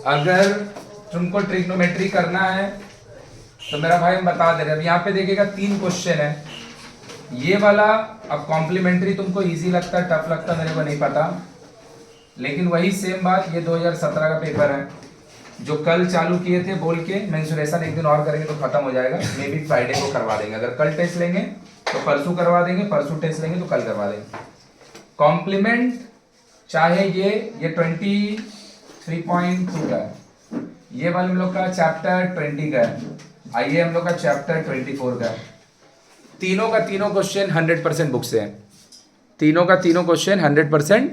अगर तुमको ट्रिग्नोमेट्री करना है तो मेरा भाई हम बता दे रहे हैं। अब यहाँ पे देखिएगा 3 क्वेश्चन है। ये वाला अब कॉम्प्लीमेंट्री तुमको इजी लगता है टफ लगता है मेरे को नहीं पता, लेकिन वही सेम बात ये 2017 का पेपर है जो कल चालू किए थे बोल के मेंसुरेशन एक दिन और करेंगे तो खत्म हो जाएगा। मे बी फ्राइडे को करवा देंगे, अगर कल टेस्ट लेंगे तो परसों करवा देंगे, परसों टेस्ट लेंगे तो कल करवा देंगे। कॉम्प्लीमेंट चाहे ये 23.2 का है, ये वाले हम लोग का चैप्टर 20 का है, आइए हम लोग का चैप्टर 24 का है। तीनों का तीनों क्वेश्चन 100% बुक से है, तीनों का तीनों क्वेश्चन 100%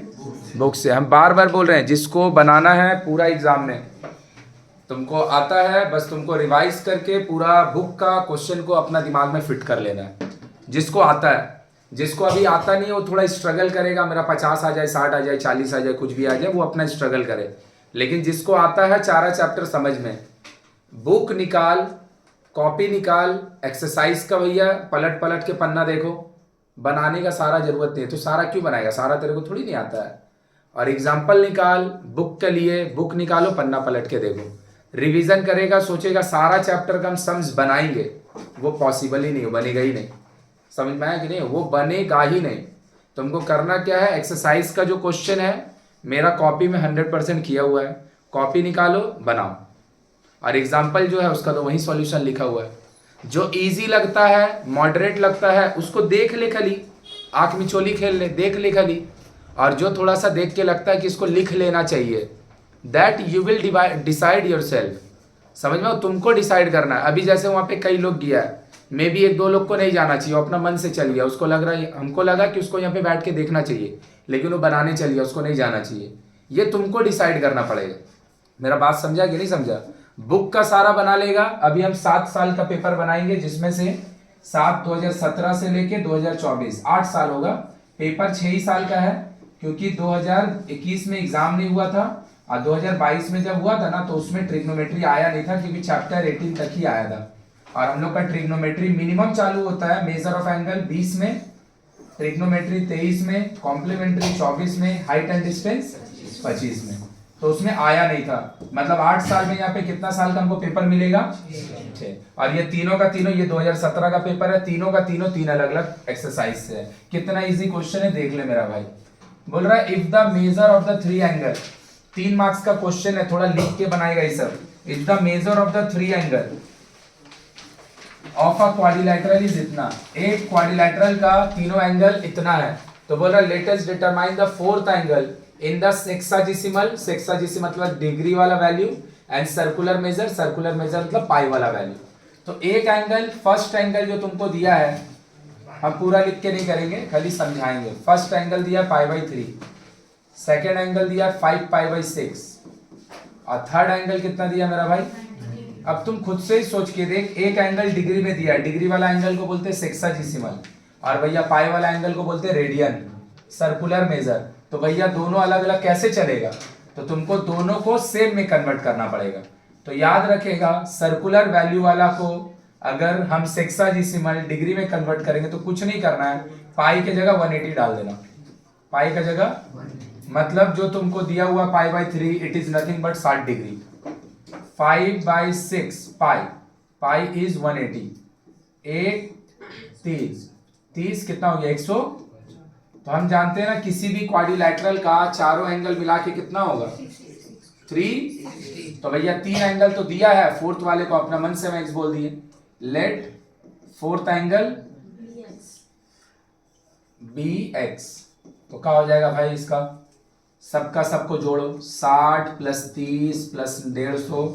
बुक से। हम बार बार बोल रहे हैं जिसको बनाना है पूरा एग्जाम में तुमको आता है, बस तुमको रिवाइज करके पूरा बुक का क्वेश्चन को अपना दिमाग में फिट कर लेना है। जिसको आता है, जिसको अभी आता नहीं है वो थोड़ा स्ट्रगल करेगा, मेरा 50 आ जाए, 60 आ जाए, 40 आ जाए, कुछ भी आ जाए, वो अपना स्ट्रगल करे। लेकिन जिसको आता है 4 चैप्टर समझ में, बुक निकाल, कॉपी निकाल, एक्सरसाइज का भैया पलट पलट के पन्ना देखो, बनाने का सारा जरूरत नहीं है। तो सारा क्यों बनाएगा, सारा तेरे को थोड़ी नहीं आता है। और एग्जाम्पल निकाल बुक के लिए, बुक निकालो, पन्ना पलट के देखो, रिवीजन करेगा, सोचेगा सारा चैप्टर का हम सम्स बनाएंगे, वो पॉसिबल ही नहीं, बनेगा ही नहीं। समझ में आया कि नहीं, वो बनेगा ही नहीं। तुमको करना क्या है, एक्सरसाइज का जो क्वेश्चन है मेरा कॉपी में 100% किया हुआ है, कॉपी निकालो बनाओ, और एग्जाम्पल जो है उसका तो वही सॉल्यूशन लिखा हुआ है। जो इजी लगता है, मॉडरेट लगता है, उसको देख ले खाली, आंख मिचोली खेल ले, देख ले खाली। और जो थोड़ा सा देख के लगता है कि इसको लिख लेना चाहिए, that you will decide your self. समझ में, तुमको डिसाइड करना है। अभी जैसे वहाँ पे कई लोग गया है, मे बी 1-2 लोग को नहीं जाना चाहिए, अपना मन से चल गया, उसको लग रहा है, हमको लगा कि उसको यहाँ पे बैठ के देखना चाहिए, लेकिन वो बनाने चल गया, उसको नहीं जाना चाहिए। ये तुमको डिसाइड करना पड़ेगा। मेरा बात समझा कि नहीं समझा। बुक का सारा बना लेगा। अभी हम 7 साल का पेपर बनाएंगे, जिसमें से 7 2017 से लेके 2024 8 साल होगा। पेपर 6 ही साल का है, क्योंकि 2021 में एग्जाम नहीं हुआ था, और 2022 में जब हुआ था ना तो उसमें ट्रिग्नोमेट्री आया नहीं था, क्योंकि चैप्टर 18 तक ही आया था। और हम लोग का ट्रिग्नोमेट्री मिनिमम चालू होता है मेजर ऑफ एंगल 20 में, ट्रिग्नोमेट्री 23 में, कॉम्प्लीमेंट्री 24 में, हाइट एंड डिस्टेंस 25 में। तो उसमें आया नहीं था। मतलब 8 साल में यहाँ पे कितना साल का हमको पेपर मिलेगा, 6। और ये तीनों का तीनों, ये 2017 का पेपर है, तीनों का तीनों 3 अलग अलग एक्सरसाइज से है। कितना इजी क्वेश्चन है देख ले मेरा भाई। बोल रहा है if the measure of the 3 angle, 3 marks का क्वेश्चन है, थोड़ा लिख के बनाएगा ये सब। If the measure of the 3 angle of a quadrilateral is इतना, एक क्वाड्रिलैटरल का तीनों एंगल इतना है, तो बोल रहा let us determine the 4th angle in the sexagesimal, sexagesimal मतलब डिग्री वाला value, and circular measure, circular measure मतलब पाई वाला वैल्यू। तो एक एंगल, फर्स्ट एंगल जो तुमको दिया है, हम पूरा लिख के नहीं करेंगे, खाली समझाएंगे। फर्स्ट एंगल दिया π/3, सेकेंड एंगल दिया 5π/6, और थर्ड एंगल कितना दिया मेरा भाई। अब तुम खुद से ही सोच के देख, एक एंगल डिग्री में दिया है, डिग्री वाला एंगल को बोलते हैं सेक्साजिसिमल, और भैया पाई वाला एंगल को बोलते हैं रेडियन, सर्कुलर मेजर। तो भैया दोनों अलग अलग कैसे चलेगा, तो तुमको दोनों को सेम में कन्वर्ट करना पड़ेगा। तो याद रखेगा, सर्कुलर वैल्यू वाला को अगर हम सेक्साजिसिमल डिग्री में कन्वर्ट करेंगे तो कुछ नहीं करना है, पाई के जगह 180 डाल देना, पाई का जगह, मतलब जो तुमको दिया हुआ π/3 it is nothing but 60 degree, 5/6 pi, pi is 180, 30 कितना हो गया 100। तो हम जानते हैं ना किसी भी क्वाड्रिलैटरल का चारों एंगल मिला के कितना होगा 3। तो भैया 3 एंगल तो दिया है, 4th वाले को अपना मन से हम x बोल दिए। लेट 4th एंगल bx, तो क्या हो जाएगा भाई इसका, सबका सबको जोड़ो, 60 + 30 + 150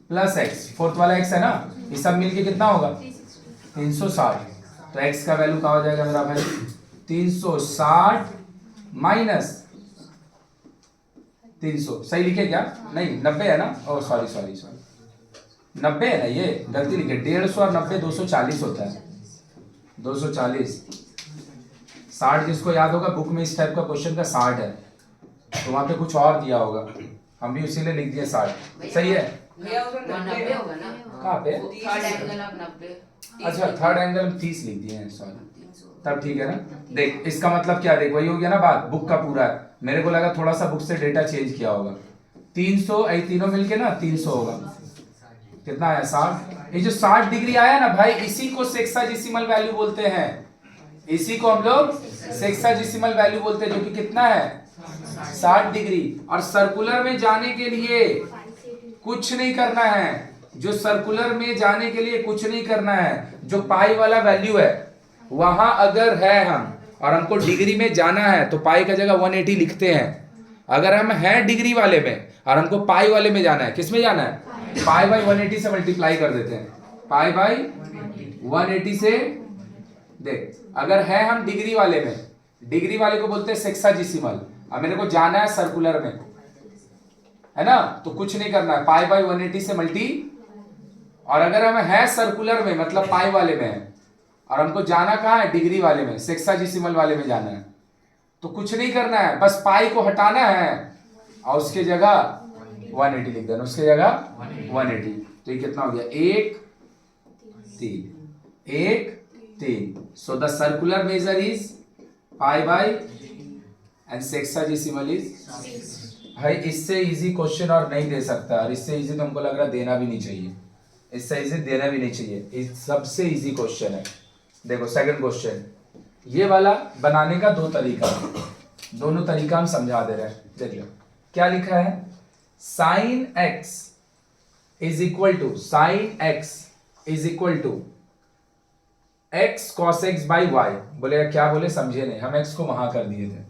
प्लस x, 4th वाला x है ना, ये सब मिलके कितना होगा 360। तो x का वैल्यू क्या हो जाएगा मेरा भाई 360 माइनस 300, सही लिखे क्या, नहीं 90 है ना, ओ सॉरी 90 है ना, ये गलती लिखे, 150 और 90 240 होता है, 240। 60 जिसको याद होगा, बुक में इस टाइप का क्वेश्चन का 60 है, तो वहां पे कुछ और दिया होगा, हम भी उसी ने लिख दिया 60। सही है, 90 होगा ना, कहाँ पे, थर्ड एंगल आप 90, अच्छा थर्ड एंगल 30 लिख दिए हैं, सॉरी, तब ठीक है ना। देख इसका मतलब क्या, देख वही हो गया ना बात, बुक का पूरा है, मेरे को लगा थोड़ा सा बुक से डेटा चेंज किया होगा, 300 ये तीनों मिलके ना 300 होगा। कितना आया 60। ये जो 60 डिग्री आया ना भाई, इसी को सेक्साडेसिमल वैल्यू बोलते हैं। इसी को हम लोग सेक्साडेसिमल वैल्यू बोलते हैं, जो कि कितना है 60 डिग्री। और सर्कुलर में जाने के लिए कुछ नहीं करना है, जो सर्कुलर में जाने के लिए कुछ नहीं करना है। जो पाई वाला वैल्यू है वहां अगर है हम और हमको डिग्री में जाना है तो पाई का जगह 180 लिखते हैं। अगर हम हैं डिग्री वाले में और हमको पाई वाले में जाना है, किस में जाना है, पाई बाई 180 से मल्टीप्लाई कर देते हैं। पाई बाई 180 से, देख अगर है हम डिग्री वाले में, डिग्री वाले को बोलते हैं सेक्साडेसिमल। अब मेरे को जाना है सर्कुलर में, है ना, तो कुछ नहीं करना है, पाई बाई 180 से मल्टी। और अगर हम है सर्कुलर में मतलब पाई वाले में है और हमको जाना कहाँ है, डिग्री वाले में, सेक्साडेसिमल वाले में जाना है, तो कुछ नहीं करना है, बस पाई को हटाना है और उसके जगह 180 लिख देना, उसके जगह 180। तो ये कितना हो गया 1 3 1 3। So the circular measure is pi by and sexadecimal is. भाई इससे इजी क्वेश्चन और नहीं दे सकता, और इससे इजी तो हमको लग रहा देना भी नहीं चाहिए, इससे इजी देना भी नहीं चाहिए। सबसे इजी क्वेश्चन है। देखो सेकंड क्वेश्चन, ये वाला बनाने का दो तरीका है, दोनों तरीका हम समझा दे रहे हैं। देख लो क्या लिखा है, sine x is equal to x cos x by y. बोलेगा क्या बोले, समझे नहीं, हम एक्स को वहां कर दिए थे।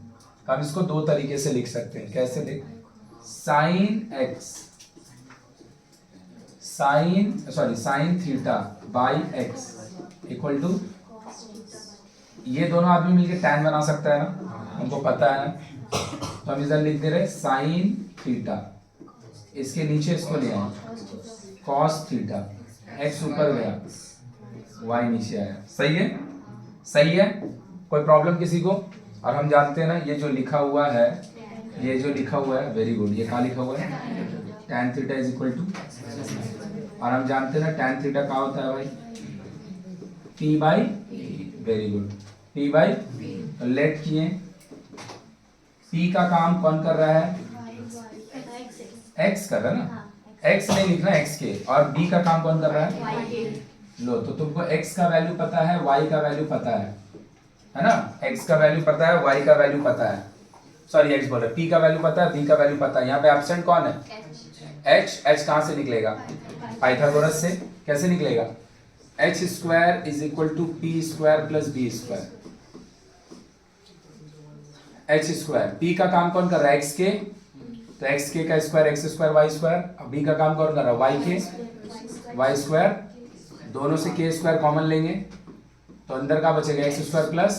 हम इसको दो तरीके से लिख सकते हैं। कैसे लिख, sine theta by x equal to, ये दोनों आदमी मिलके टैन बना सकता है ना, हमको पता है ना, तो हम इधर लिख दे रहे साइन थीटा, इसके नीचे इसको ले आए कॉस थीटा, एक्स ऊपर गया वाई नीचे आया। सही है, सही है, कोई प्रॉब्लम किसी को। और हम जानते हैं ना ये जो लिखा हुआ है, वेरी गुड, ये क्या लिखा हुआ है, tan theta is equal to, और हम जानते हैं ना tan थीटा क्या होता है भाई, p by, very good, p by. तो लेट किए, p का काम कौन कर रहा है, x कर रहा है ना, x नहीं लिखना x के, और b का काम कौन कर रहा है, लो। तो तुमको x का वैल्यू पता है, y का वैल्यू पता है ना, x का वैल्यू पता है, y का वैल्यू पता है, सॉरी x बोल रहा, p का वैल्यू पता है, b का वैल्यू पता है। यहाँ पे एब्सेंट कौन है, h कहाँ से निकलेगा, पाइथागोरस से। कैसे निकलेगा, h square is equal to p square plus b square. h square, p का काम कौन कर रहा है, x के, तो x के का square x square y square, b का काम कौन कर रहा है, y के y स्क्वायर, दोनों से k स्क्वायर कॉमन लेंगे तो अंदर का बचेगा x स्क्वायर प्लस,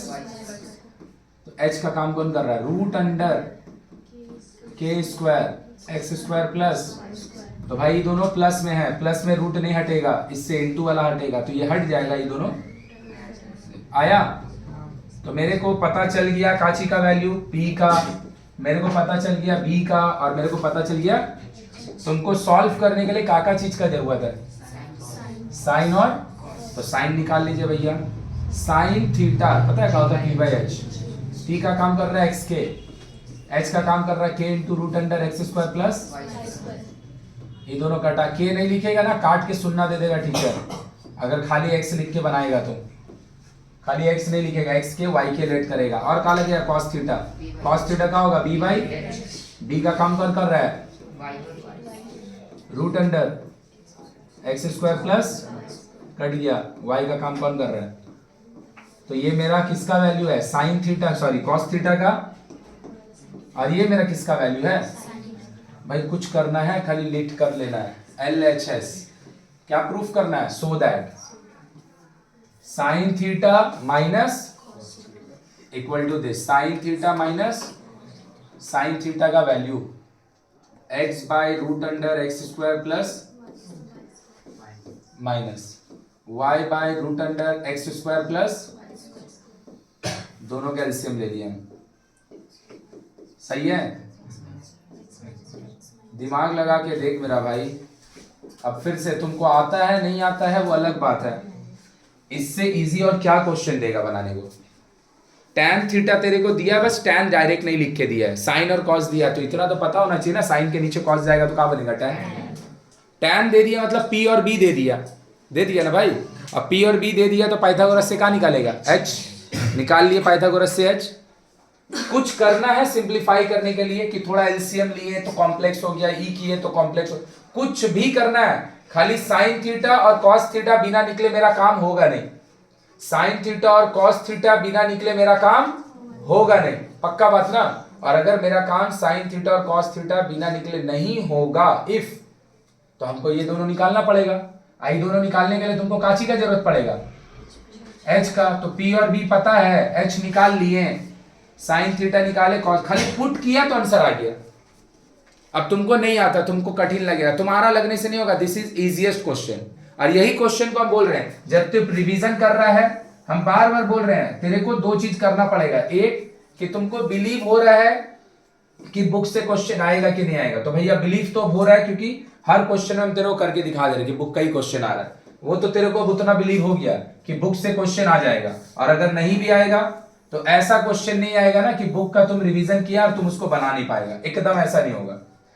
तो h का काम कौन कर रहा है, root under k square x square plus. तो भाई ये दोनों प्लस में है, प्लस में रूट नहीं हटेगा, इससे इनटू वाला हटेगा, तो ये हट जाएगा, ये दोनों आया। तो मेरे को पता चल गया काची का वैल्यू, p का, मेरे को पता चल गया b का, और मेरे को पता चल गया तुमको सॉल्व करने के लिए का चीज का जरूरत है, साइन। और तो साइन निकाल लीजिए भैया, साइन थीटा पता है क्या होता है, p बाई एच। p का काम कर रहा है x के, h का काम कर रहा है k into root under x square plus, ये दोनों कटा, k नहीं लिखेगा ना, काट के सुनना दे देगा टीचर, अगर खाली x लिख के बनाएगा तो, खाली x नहीं लिखेगा, x के y के लेट करेगा। और क्या लगेगा, cos थीटा, cos थीटा का होगा b बाई, b का काम कौन कर रहा है, root under x square plus, कट गया, y का काम कौन कर रहा है, तो ये मेरा किसका वैल्यू है, sine theta, sorry cos theta का, और ये मेरा किसका वैल्यू है भाई। कुछ करना है, खाली लिट कर लेना है, LHS क्या प्रूफ करना है, so that sine theta minus equal to this, sine theta minus sine theta का value x by root under x square plus minus y by root under x square plus, दोनों का LCM ले लिया हम। सही है, दिमाग लगा के देख मेरा भाई। अब फिर से तुमको आता है नहीं आता है वो अलग बात है, इससे इजी और क्या क्वेश्चन देगा बनाने को, tan थीटा तेरे को दिया, बस tan डायरेक्ट नहीं लिख के दिया है, साइन और कॉस दिया है, तो इतना तो पता होना चाहिए ना, साइन के नीचे कॉस जाएगा तो क्या बनेगा tan। tan दे दिया मतलब p और b दे दिया ना भाई। अब p और b दे दिया तो पाइथागोरस से क्या निकालेगा, h निकाल लिए, पाइथागोरस से h। कुछ करना है सिंप्लीफाई करने के लिए कि थोड़ा एलसीएम लिए तो कॉम्प्लेक्स हो गया, ई किए तो कॉम्प्लेक्स हो, कुछ भी करना है, खाली साइन थीटा और कॉस थीटा बिना निकले मेरा काम होगा नहीं। साइन थीटा और कॉस थीटा बिना निकले मेरा काम होगा नहीं, पक्का बात ना। और अगर मेरा काम साइन थीटा और कॉस थीटा बिना निकले नहीं होगा इफ, तो हमको ये दोनों निकालना पड़ेगा। आई दोनों निकालने के लिए तुमको काची का जरूरत पड़ेगा, एच का। तो पी और बी पता है, एच निकाल लिए, साइन थीटा निकाले, कॉस, खाली पुट किया तो आंसर आ गया। अब तुमको नहीं आता, तुमको कठिन लगेगा, तुम्हारा लगने से नहीं होगा, दिस इज इजीएस्ट क्वेश्चन। और यही क्वेश्चन को हम बोल रहे हैं, जब तू रिवीजन कर रहा है, हम बार बार बोल रहे हैं तेरे को दो चीज करना पड़ेगा। एक कि तुमको बिलीव हो रहा है कि बुक से क्वेश्चन आएगा कि नहीं आएगा, तो भैया बिलीव तो हो रहा है, क्योंकि हर क्वेश्चन में हम तेरे को करके दिखा दे रहे कि बुक का ही क्वेश्चन आ रहा है, वो तो तेरे को अब उतना बिलीव हो गया कि बुक से क्वेश्चन आ जाएगा। और अगर नहीं भी आएगा तो ऐसा क्वेश्चन नहीं आएगा ना कि बुक का तुम रिवीजन किया और तुम उसको बना नहीं पाएगा, एकदम ऐसा नहीं होगा।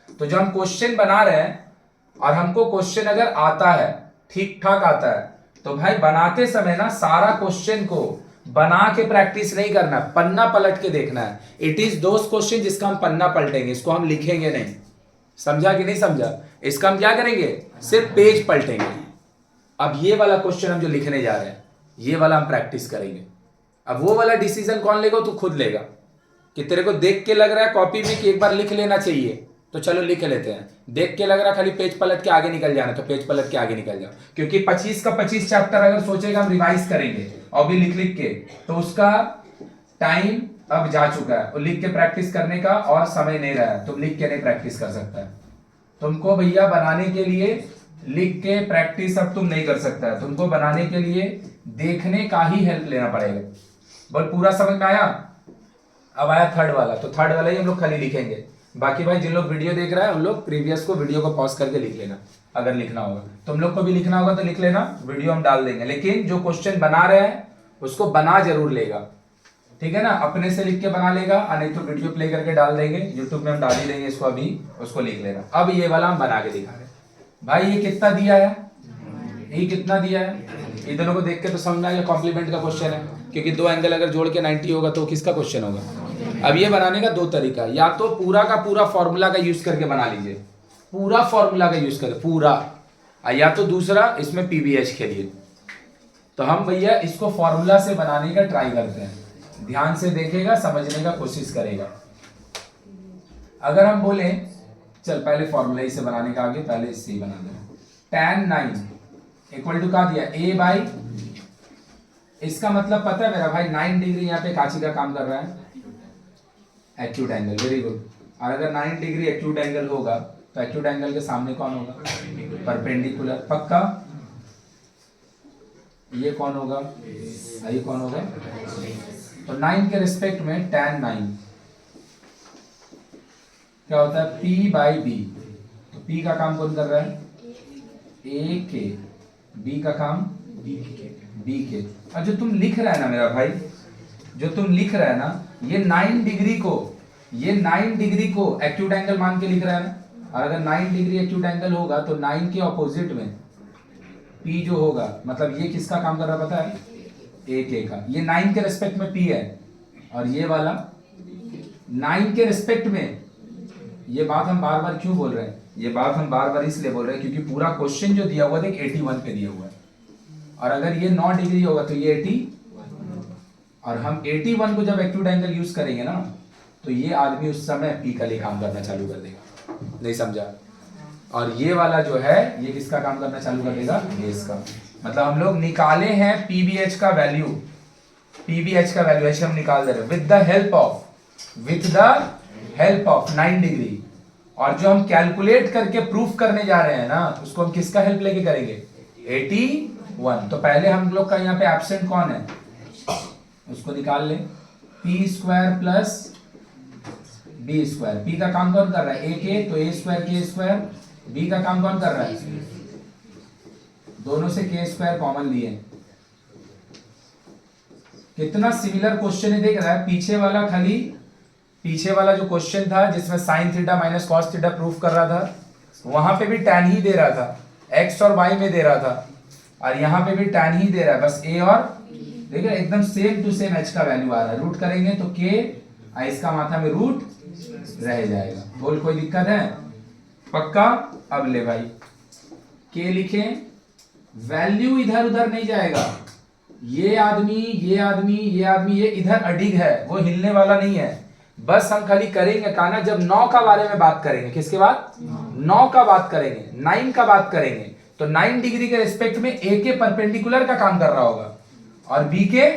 तो जब हम क्वेश्चन बना रहे हैं और हमको क्वेश्चन अगर आता है, ठीक ठाक आता है, तो भाई बनाते समय ना सारा क्वेश्चन को बना के प्रैक्टिस नहीं करना, पन्ना पलट के देखना है। इट इज दोस्त क्वेश्चन जिसका हम पन्ना पलटेंगे, इसको हम लिखेंगे नहीं। समझा कि नहीं समझा? इसका हम क्या करेंगे, सिर्फ पेज पलटेंगे। अब ये वाला क्वेश्चन हम जो लिखने जा रहे हैं, ये वाला हम प्रैक्टिस करेंगे। अब वो वाला डिसीजन कौन लेगा, तू खुद लेगा कि तेरे को देख के लग रहा है कॉपी में कि एक बार लिख लेना चाहिए, तो चलो लिख लेते हैं। देख के लग रहा है खाली पेज पलट के आगे निकल जाना, तो पेज पलट के आगे निकल जाओ, क्योंकि 25 का 25 चैप्टर अगर सोचेगा हम रिवाइज करेंगे और भी लिख लिख के, तो उसका टाइम अब जा चुका है, और लिख के प्रैक्टिस करने का और समय नहीं रहा है। तुम लिख के नहीं प्रैक्टिस कर सकता है, तुमको भैया बनाने के लिए लिख के प्रैक्टिस अब तुम नहीं कर सकता है, तुमको बनाने के लिए देखने का ही हेल्प लेना पड़ेगा। बोल पूरा समझ में आया? अब आया थर्ड वाला, तो थर्ड वाला ही हम लोग खाली लिखेंगे। बाकी भाई जिन लोग वीडियो देख रहा है उन लोग प्रीवियस को वीडियो को पॉज करके लिख लेना, अगर लिखना होगा। तुम लोग को भी लिखना होगा तो लिख लेना, वीडियो हम डाल देंगे, लेकिन जो क्वेश्चन बना रहे हैं उसको बना जरूर लेगा, ठीक है ना? अपने से लिख के बना लेगा, और नहीं तो वीडियो प्ले करके डाल देंगे, यूट्यूब में हम डाल ही देंगे इसको, अभी उसको लिख लेना। अब ये वाला हम बना के दिखा रहे हैं। भाई ये कितना दिया है, ये कितना दिया है, इन दोनों को देख के तो समझना है कॉम्प्लीमेंट का क्वेश्चन है, क्योंकि दो एंगल अगर जोड़ के 90 होगा तो किसका क्वेश्चन होगा। अब ये बनाने का दो तरीका, या तो पूरा का पूरा फॉर्मूला का यूज करके बना लीजिए, पूरा फॉर्मूला का यूज करके पूरा, या तो दूसरा इसमें पीबीएच के लिए। तो हम भैया इसको फॉर्मूला से बनाने का ट्राई करते हैं, ध्यान से देखेगा, समझने का कोशिश करेगा। अगर हम बोले चल पहले फॉर्मूला इसे बनाने का, आगे पहले इससे ही बना देना। tan 9 इक्वल टू क्या दिया, a बाई, इसका मतलब पता है मेरा भाई 9 डिग्री यहाँ पे काची का काम कर रहा है, एक्यूट एंगल, वेरी गुड। और अगर 9 डिग्री एक्यूट एंगल होगा तो एक्यूट एंगल के सामने कौन होगा, परपेंडिकुलर, पक्का। ये कौन होगा, ये कौन होगा, तो 9 के रिस्पेक्ट में tan 9 क्या होता है, P बाई बी। तो P का काम कौन कर रहा है, A के, B का काम B के। और जो तुम लिख रहा है ना मेरा भाई, जो तुम लिख रहा है ना, ये 9 डिग्री को एक्यूट एंगल मान के लिख रहा है ना। और अगर 9 डिग्री एक्यूट एंगल होगा तो 9 के ऑपोजिट में P जो होगा, मतलब ये किसका काम कर रहा है पता है, A के का। ये 9 के रिस्पेक्ट में P है, और ये वाला 9 के रिस्पेक्ट में। ये बात हम बार बार क्यों बोल रहे हैं, ये बात हम बार बार इसलिए बोल रहे हैं क्योंकि पूरा क्वेश्चन जो दिया हुआ है 81 पे दिया हुआ है, और अगर ये 9 डिग्री होगा तो ये 80, और हम 81 को जब एक्यूट एंगल यूज करेंगे ना, तो ये आदमी उस समय P का लिए काम करना चालू कर देगा, नहीं समझा? और ये वाला जो है ये किसका काम करना चालू कर देगा, ये इसका। मतलब हम लोग निकाले हैं पीबीएच का वैल्यू, पीबीएच का वैल्यू ऐसे हम निकाल दे रहे हैं with the help of 9 degree. और जो हम कैलकुलेट करके प्रूफ करने जा रहे हैं ना, उसको हम किसका हेल्प लेके करेंगे, 81। तो पहले हम लोग का यहाँ पे एब्सेंट कौन है, उसको निकाल ले, p square plus b square. p का काम कौन कर रहा है, a के, तो a square k square. b का काम कौन कर रहा है, दोनों से k स्क्वायर कॉमन लिए, कितना सिमिलर क्वेश्चन है देख रहा है। पीछे वाला खाली पीछे वाला जो क्वेश्चन था जिसमें sign theta minus cos theta proof कर रहा था, वहां पे भी tan ही दे रहा था, x और y में दे रहा था, और यहाँ पे भी tan ही दे रहा है, बस a और देखिए एकदम सेम टू सेम h का वैल्यू आ रहा है। रूट करेंगे तो k, इसका माथा में रूट रह जाएगा। बोल कोई दिक्कत है? पक्का? अब ले भाई k लिखे, वैल्यू इधर उधर नहीं जाएगा। ये आदमी ये आदमी ये आदमी ये इधर अडिग है, वो हिलने वाला नहीं है। बस हम खाली करेंगे काना जब 9 का बारे में बात करेंगे। किसके बाद? 9 का बात करेंगे, 9 का बात करेंगे, तो 9 डिग्री के रिस्पेक्ट में ए के परपेंडिकुलर का काम कर रहा होगा और बी के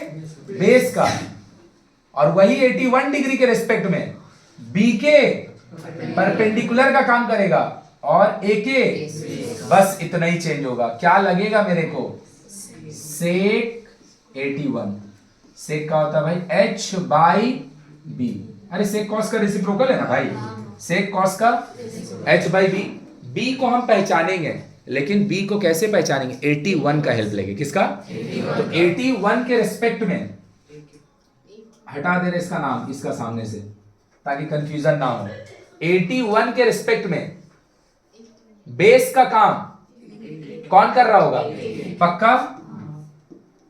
बेस का, और वही 81 डिग्री के रिस्पेक्ट में बी के परपेंडिकुलर का काम करेगा और ए के, बस इतना ही चेंज होगा। क्या लगेगा मेरे को? सेक 81। सेक का होता है भाई h बाई बी। अरे सेक कॉस का रेसिप्रोकल है ना भाई, सेक कॉस का h बाई बी। बी को हम पहचानेंगे, लेकिन बी को कैसे पहचानेंगे? 81 का हेल्प लेंगे। किसका? तो 81 के रिस्पेक्ट में हटा दे रहे इसका नाम इसका सामने से ताकि कंफ्यूजन ना हो। 81 के रिस्पेक्ट में बेस का काम कौन कर रहा होगा? पक्का?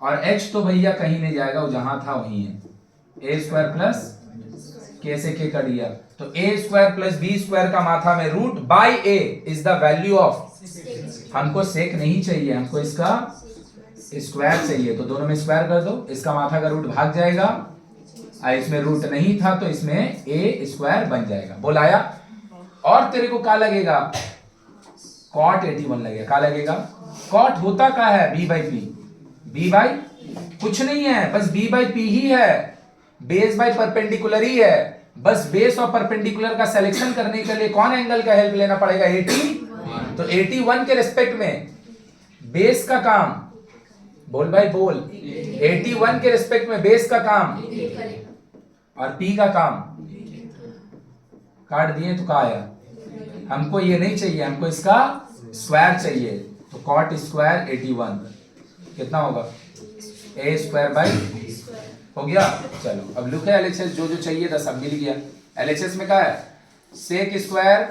और h तो भैया कहीं नहीं जाएगा, वो जहां था वहीं है। a स्क्वायर प्लस k से k कर दिया, तो a square plus b square का माथा में root by a is the value of. हमको सेक नहीं चाहिए, हमको इसका स्क्वायर चाहिए, तो दोनों में स्क्वायर कर दो, इसका माथा का रूट भाग जाएगा, और इसमें रूट नहीं था तो इसमें a स्क्वायर बन जाएगा। बोलाया? और तेरे को क्या लगेगा? कॉट 81 लगेगा। क्या लगेगा? कॉट होता क्या है? b by P. b by कुछ नहीं है, बस b बाई पी ही है, बेस बाई परपेंडिकुलर ही है। बस बेस और परपेंडिकुलर का सिलेक्शन करने के लिए कौन एंगल का हेल्प लेना पड़ेगा? 80। तो 81 के रिस्पेक्ट में बेस का काम, बोल भाई बोल, 81 के रिस्पेक्ट में बेस का काम और p का काम काट दिए तो क्या आया? हमको ये नहीं चाहिए, हमको इसका स्क्वायर चाहिए, तो कॉट स्क्वायर 81 कितना होगा? a स्क्वायर बाई हो गया। चलो अब लिखे एलएचएस जो जो चाहिए था सब मिल गया। एलएचएस में क्या है? Sec square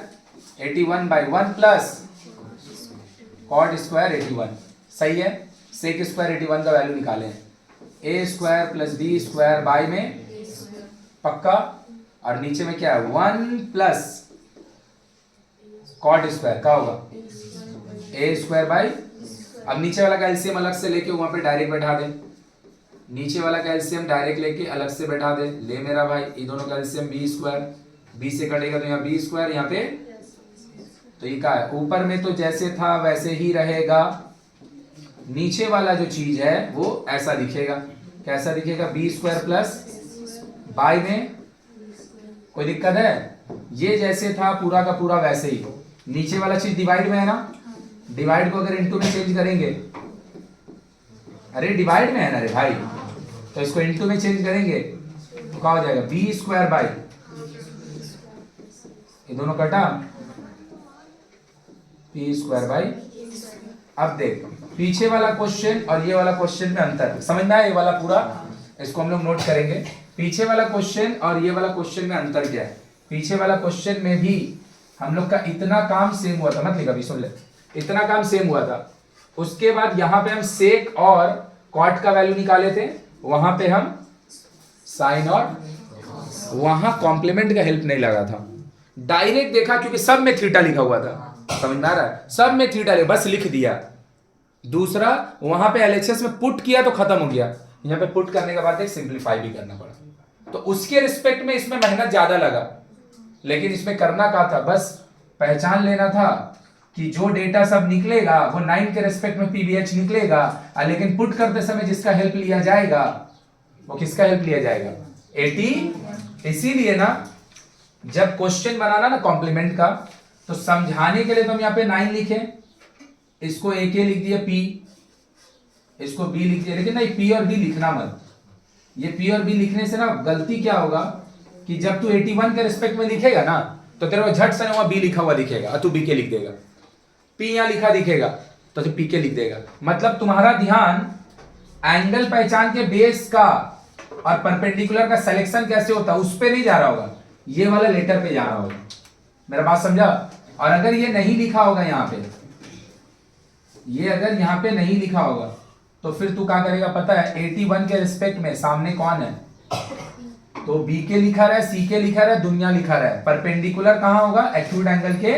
81 by 1 plus cot square 81। सही है? सेक स्क्वायर 81 का वैल्यू निकालें, a square plus b square by में पक्का, और नीचे में क्या है? 1 प्लस कॉट स्क्वायर का होगा a स्क्वायर बाई। अब नीचे वाला का एलसीएम अलग से लेके वहां पे डायरेक्ट बैठा दे, नीचे वाला का एलसीएम डायरेक्ट लेके अलग से बैठा दे। ले मेरा भाई, ये दोनों का एलसीएम बी स्क्वायर, बी से कटेगा तो यहाँ बी स्क्वायर, यहाँ पे तो ये क्या है? ऊपर में तो जैसे था वैसे ही रहेगा, नीचे वाला जो चीज है वो ऐसा दिखेगा। कैसा दिखेगा? बी स्क्वायर प्लस बाई में। कोई दिक्कत है? ये जैसे था पूरा का पूरा वैसे ही। नीचे वाला चीज डिवाइड में है ना, डिवाइड को अगर इनटू में चेंज करेंगे, अरे डिवाइड में है ना रे भाई, तो इसको इनटू में चेंज करेंगे तो क्या हो जाएगा? बी स्क्वायर बाई, ये दोनों कटा, बी स्क्वायर बाई। अब देख पीछे वाला क्वेश्चन और ये वाला क्वेश्चन में अंतर समझ में आया? ये वाला पूरा इसको हम लोग नोट करेंगे। पीछे वाला क्वेश्चन और ये वाला क्वेश्चन में अंतर क्या है? पीछे वाला क्वेश्चन में भी हम लोग का इतना काम सेम हुआ था, मत लिखा भी, सुन ले, इतना काम सेम हुआ था। उसके बाद यहाँ पे हम सेक और कॉट का वैल्यू निकाले थे, वहां पे हम साइन और वहां कॉम्प्लीमेंट का हेल्प नहीं लगा था, डायरेक्ट देखा क्योंकि सब में थीटा लिखा हुआ था। समझ में आ रहा है? सब में थीटा बस लिख दिया। दूसरा वहां पे एलएचएस में पुट किया तो खत्म हो गया, यहाँ पे पुट करने के बाद एक सिंप्लीफाई भी करना पड़ा, तो उसके रिस्पेक्ट में इसमें मेहनत ज्यादा लगा, लेकिन इसमें करना क्या था? बस पहचान लेना था कि जो डेटा सब निकलेगा वो 9 के रिस्पेक्ट में पीबीएच निकलेगा, लेकिन पुट करते समय जिसका हेल्प लिया जाएगा वो किसका हेल्प लिया जाएगा? 80। इसीलिए ना जब क्वेश्चन बनाना ना कॉम्प्लीमेंट का, तो समझाने के लिए तो हम यहाँ पे 9 लिखे, इसको एक लिख दिया p, इसको b लिख दिया, लेकिन नहीं p और b लिखना मत। ये p और b लिखने से ना गलती क्या होगा कि जब तू 81 के रिस्पेक्ट में लिखेगा ना तो तेरे को झट से वहां b लिखा हुआ दिखेगा, तू b के लिख देगा, p यहां लिखा दिखेगा तो p के लिख देगा। मतलब तुम्हारा ध्यान एंगल पहचान के बेस का और परपेंडिकुलर का सिलेक्शन कैसे होता है, उस पे नहीं जा रहा होगा, ये वाला लेटर पे जा रहा होगा। मेरा बात समझा? और अगर ये नहीं लिखा होगा यहाँ पे, ये अगर यहाँ पे नहीं लिखा होगा तो फिर तू क्या करेगा पता है, 81 के रिस्पेक्ट में सामने कौन है, तो बी के लिखा रहा है, सी के लिखा रहा है, दुनिया लिखा रहा है, परपेंडिकुलर कहां होगा, एक्यूट एंगल के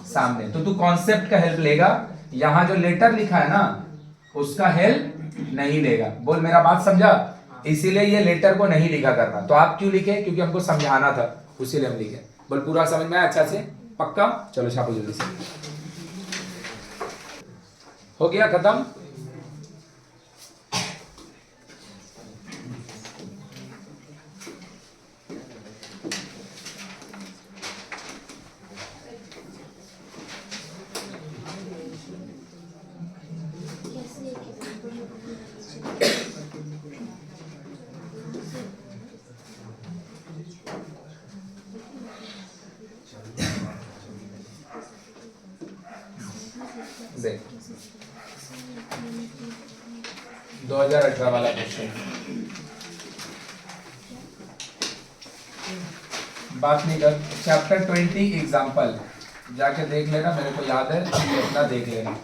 सामने। तो तू कॉन्सेप्ट का हेल्प लेगा, यहां जो लेटर लिखा है ना उसका हेल्प नहीं लेगा। बोल मेरा बात समझा? इसीलिए ये लेटर को नहीं लिखा करना। तो आप क्यों लिखे? क्योंकि हमको समझाना था, उसीलिए हम लिखे। बोल पूरा समझ में आया अच्छा से? पक्का? चलो छापो जल्दी से। हो गया खत्म? देख 2018 वाला क्वेश्चन, बात नहीं कर। चैप्टर 20 एग्जाम्पल जाके देख लेना, मेरे को याद है, अपना देख लेना।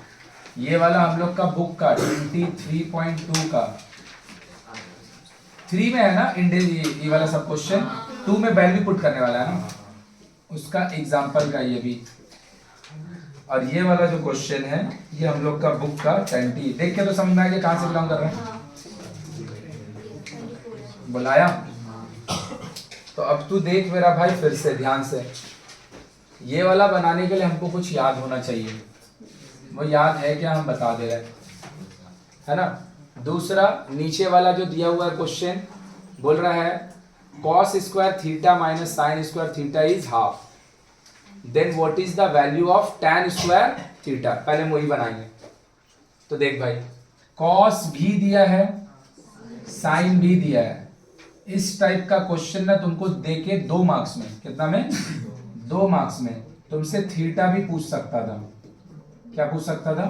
ये वाला हम लोग का बुक का 23.2 का 3 में है ना, ये वाला सब क्वेश्चन 2 में वैल्यू पुट करने वाला है ना, उसका एग्जाम्पल का ये भी। और ये वाला जो क्वेश्चन है ये हम लोग का बुक का 20, देख के तो समझ में आ गया कहां से बिलोंग कर रहे हैं। बुलाया? तो अब तू देख मेरा भाई फिर से ध्यान से, ये वाला बनाने के लिए हमको कुछ याद होना चाहिए, वो याद है क्या हम बता दे रहे हैं, है ना। दूसरा नीचे वाला जो दिया हुआ है क्वेश्चन बोल रहा है cos square theta minus sine square theta is half, then what is the value of tan square theta. पहले हम वही बनाएंगे। तो देख भाई cos भी दिया है, साइन भी दिया है। इस टाइप का क्वेश्चन ना तुमको देके 2 मार्क्स में, कितना में 2 मार्क्स में तुमसे थीटा भी पूछ सकता था। क्या पूछ सकता था?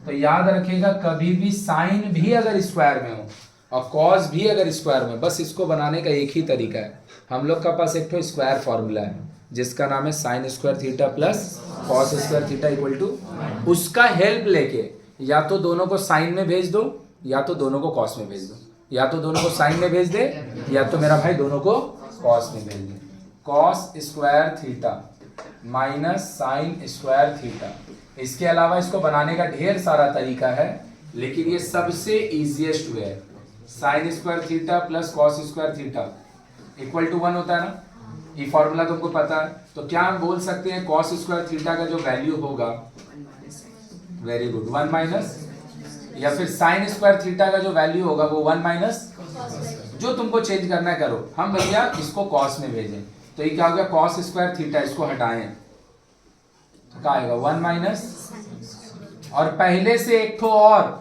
तो याद रखिएगा कभी भी साइन भी अगर स्क्वायर में हो और कॉस भी अगर स्क्वायर में, बस इसको बनाने का एक ही तरीका है। हम लोग का पास एक तो स्क्वायर फॉर्मूला है जिसका नाम है sine square theta plus cos square theta equal to, उसका हेल्प लेके या तो दोनों को साइन में भेज दो या तो दोनों को कॉस में भेज दो, या तो दोनों को साइन में भेज दे या तो मेरा भाई दोनों को कॉस में भेज दे। Cos square theta minus sine square theta, इसके अलावा इसको बनाने का ढेर सारा तरीका है, लेकिन ये सबसे इजीएस्ट वे है। Sine square theta plus cos square theta equal to 1 होता है ना, ये फॉर्मूला तुमको पता है। तो क्या हम बोल सकते हैं कॉस स्क्वायर थीटा का जो वैल्यू होगा, वेरी गुड, 1 माइनस, या फिर साइन स्क्वायर थीटा का जो वैल्यू होगा वो 1 माइनस, जो तुमको चेंज करना है करो। हम भैया इसको कॉस में भेजें, तो ये क्या हो गया कॉस स्क्वायर थीटा, इसको हटाएं तो क्या आएगा 1 माइनस, और पहले से एक ठो और,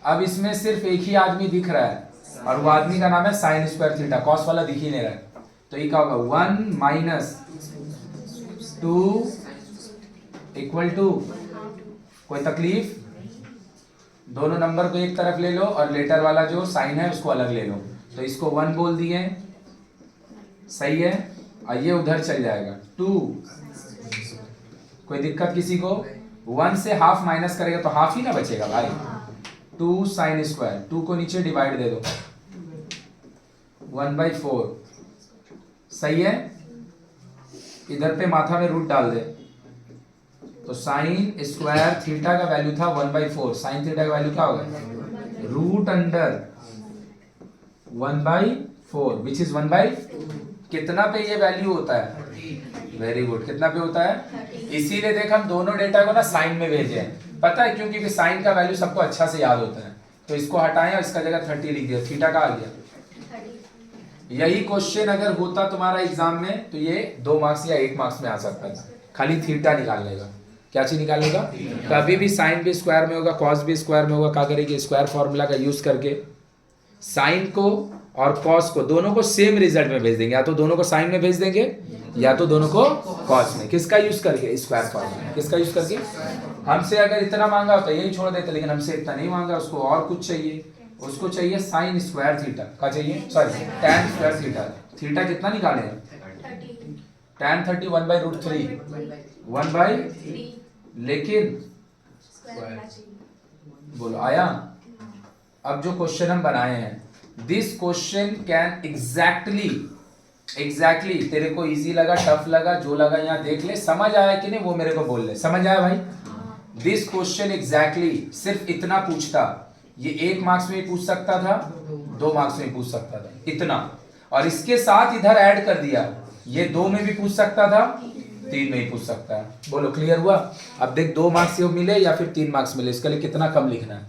अब इसमें सिर्फ एक ही आदमी दिख रहा है और वो आदमी का नाम है साइन स्क्वायर थीटा, कॉस वाला दिख ही नहीं रहा है। तो ये क्या होगा 1 माइनस 2 इक्वल टू, कोई तकलीफ, दोनों नंबर को एक तरफ ले लो और लेटर वाला जो साइन है उसको अलग ले लो। तो इसको 1 बोल दिए, सही है, और ये उधर चल जाएगा 2। कोई दिक्कत किसी को? 1 से हाफ माइनस करेगा तो हाफ ही ना बचेगा भाई। 2 साइन स्क्वायर, 2 को नीचे डिवाइड दे दो, 1/4, सही है। इधर पे माथा में रूट डाल दे, तो साइन स्क्वायर थीटा का वैल्यू था 1/4, साइन थीटा का वैल्यू क्या होगा रूट अंडर 1/4 विच इज 1/, कितना पे ये वैल्यू होता है, वेरी गुड, कितना पे होता है। इसीलिए देख हम दोनों डेटा को ना साइन में भेजे हैं, पता है क्यों? क्योंकि साइन का वैल्यू सबको अच्छा से याद होता है। तो इसको हटाएं और इसका जगह 30 लिख दिया, थीटा का आ गया। यही क्वेश्चन अगर होता तुम्हारा एग्जाम में तो ये 2 मार्क्स या 1 मार्क्स में आ सकता था, खाली थीटा निकालने का। क्या चीज निकालेगा? कभी भी साइन भी स्क्वायर में होगा, कॉस भी स्क्वायर में होगा, क्या करेंगे स्क्वायर फॉर्मूला का यूज करके साइन को और कॉस को दोनों को सेम रिजल्ट में भेज देंगे, या तो दोनों को साइन में भेज देंगे या तो दोनों को कॉस में। किसका यूज करके? Square formula. किसका यूज करके? हमसे अगर इतना मांगा तो यही छोड़ देते, लेकिन हमसे इतना नहीं मांगा, उसको और कुछ चाहिए उसको चाहिए साइन स्क्वायर थीटा का चाहिए, sorry tan square theta. Theta कितना निकाले हैं? 30 tan 30 1/√3 1 बाई, लेकिन स्क्वायर होना चाहिए। बोलो आया। अब जो क्वेश्चन हम बनाए हैं, दिस क्वेश्चन कैन एग्जैक्टली तेरे को इजी लगा, टफ लगा, जो लगा यहाँ देख ले, समझ आया कि नहीं वो मेरे को बोल ले, समझ आया भाई? दिस क्वेश्चन एग्जैक्टली सिर्फ इतना पूछता, ये 1 मार्क्स में भी पूछ सकता था, 2 मार्क्स में भी पूछ सकता था, इतना, और इसके साथ इधर ऐड कर दिया, ये 2 में भी पूछ सकता था, 3 में ही पूछ सकता है। बोलो क्लियर हुआ? अब देख 2 मार्क्स मिले या फिर 3 मार्क्स मिले, इसके लिए कितना कम लिखना है?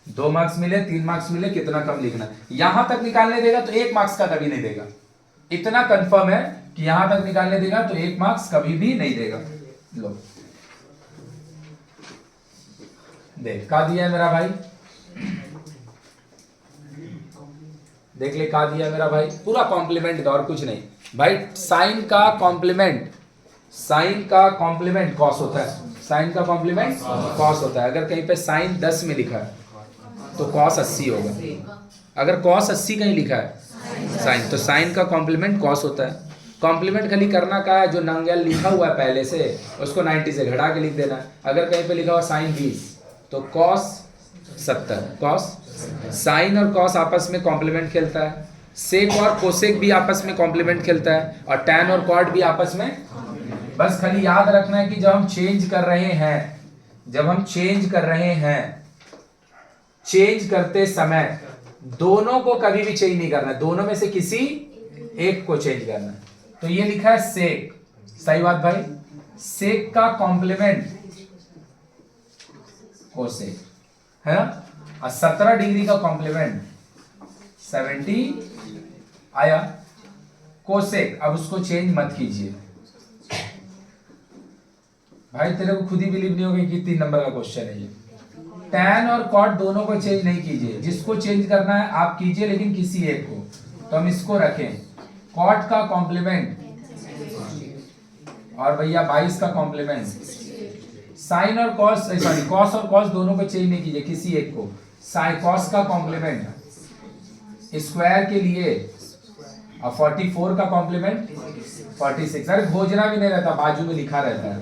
2 मार्क्स मिले, 3 मार्क्स मिले, कितना कम लिखना है? यहां तक निकालने देगा तो 1 मार्क्स का कभी नहीं देगा, इतना कंफर्म है कि यहां तक निकालने देगा तो 1 मार्क्स कभी भी नहीं देगा। लो देख का दिया है मेरा भाई, देख ले का दिया है मेरा भाई, पूरा कॉम्प्लीमेंट और कुछ नहीं भाई। साइन का कॉम्प्लीमेंट, साइन का कॉम्प्लीमेंट कॉस होता है, साइन का कॉम्प्लीमेंट कॉस होता है। अगर कहीं पे साइन 10 में लिखा है तो कॉस 80 होगा, अगर कॉस 80 कहीं लिखा है साइन, तो साइन का कॉम्प्लीमेंट कॉस होता है। कॉम्प्लीमेंट खाली करना का है, जो नंगल लिखा हुआ है पहले से उसको 90 से घटा के लिख देना है। अगर कहीं पे लिखा हुआ साइन 20 तो कॉस 70, कॉस, साइन और कॉस आपस में कॉम्प्लीमेंट खेलता है, सेक और कोसेक भी आपस में कॉम्प्लीमेंट खेलता है, और टैन और कॉट भी आपस में। बस खाली याद रखना है कि जब हम चेंज कर रहे हैं, जब हम चेंज कर रहे हैं, चेंज करते समय दोनों को कभी भी चेंज नहीं करना है, दोनों में से किसी एक को चेंज करना है। तो ये लिखा है सेक, सही बात भाई, सेक का कॉम्प्लीमेंट कोसेक है ना, और 17 डिग्री का कॉम्प्लीमेंट 70 आया, कोसेक। अब उसको चेंज मत कीजिए भाई, तेरे को खुद ही बिलीव नहीं होगा कि 3 नंबर का क्वेश्चन है ये। टैन और कॉट दोनों को चेंज नहीं कीजिए, जिसको चेंज करना है आप कीजिए, लेकिन किसी एक को। तो हम इसको रखें, कॉट का कॉम्प्लीमेंट और भैया 22 का कॉम्प्लीमेंट, साइन और कॉस, सॉरी कॉस और कॉस दोनों को चेंज नहीं कीजिए, किसी एक को। साइन कॉस का कॉम्प्लीमेंट स्क्वायर के लिए, और 44 का कॉम्प्लीमेंट 46, अरे खोजना भी नहीं रहता, बाजू में लिखा रहता है,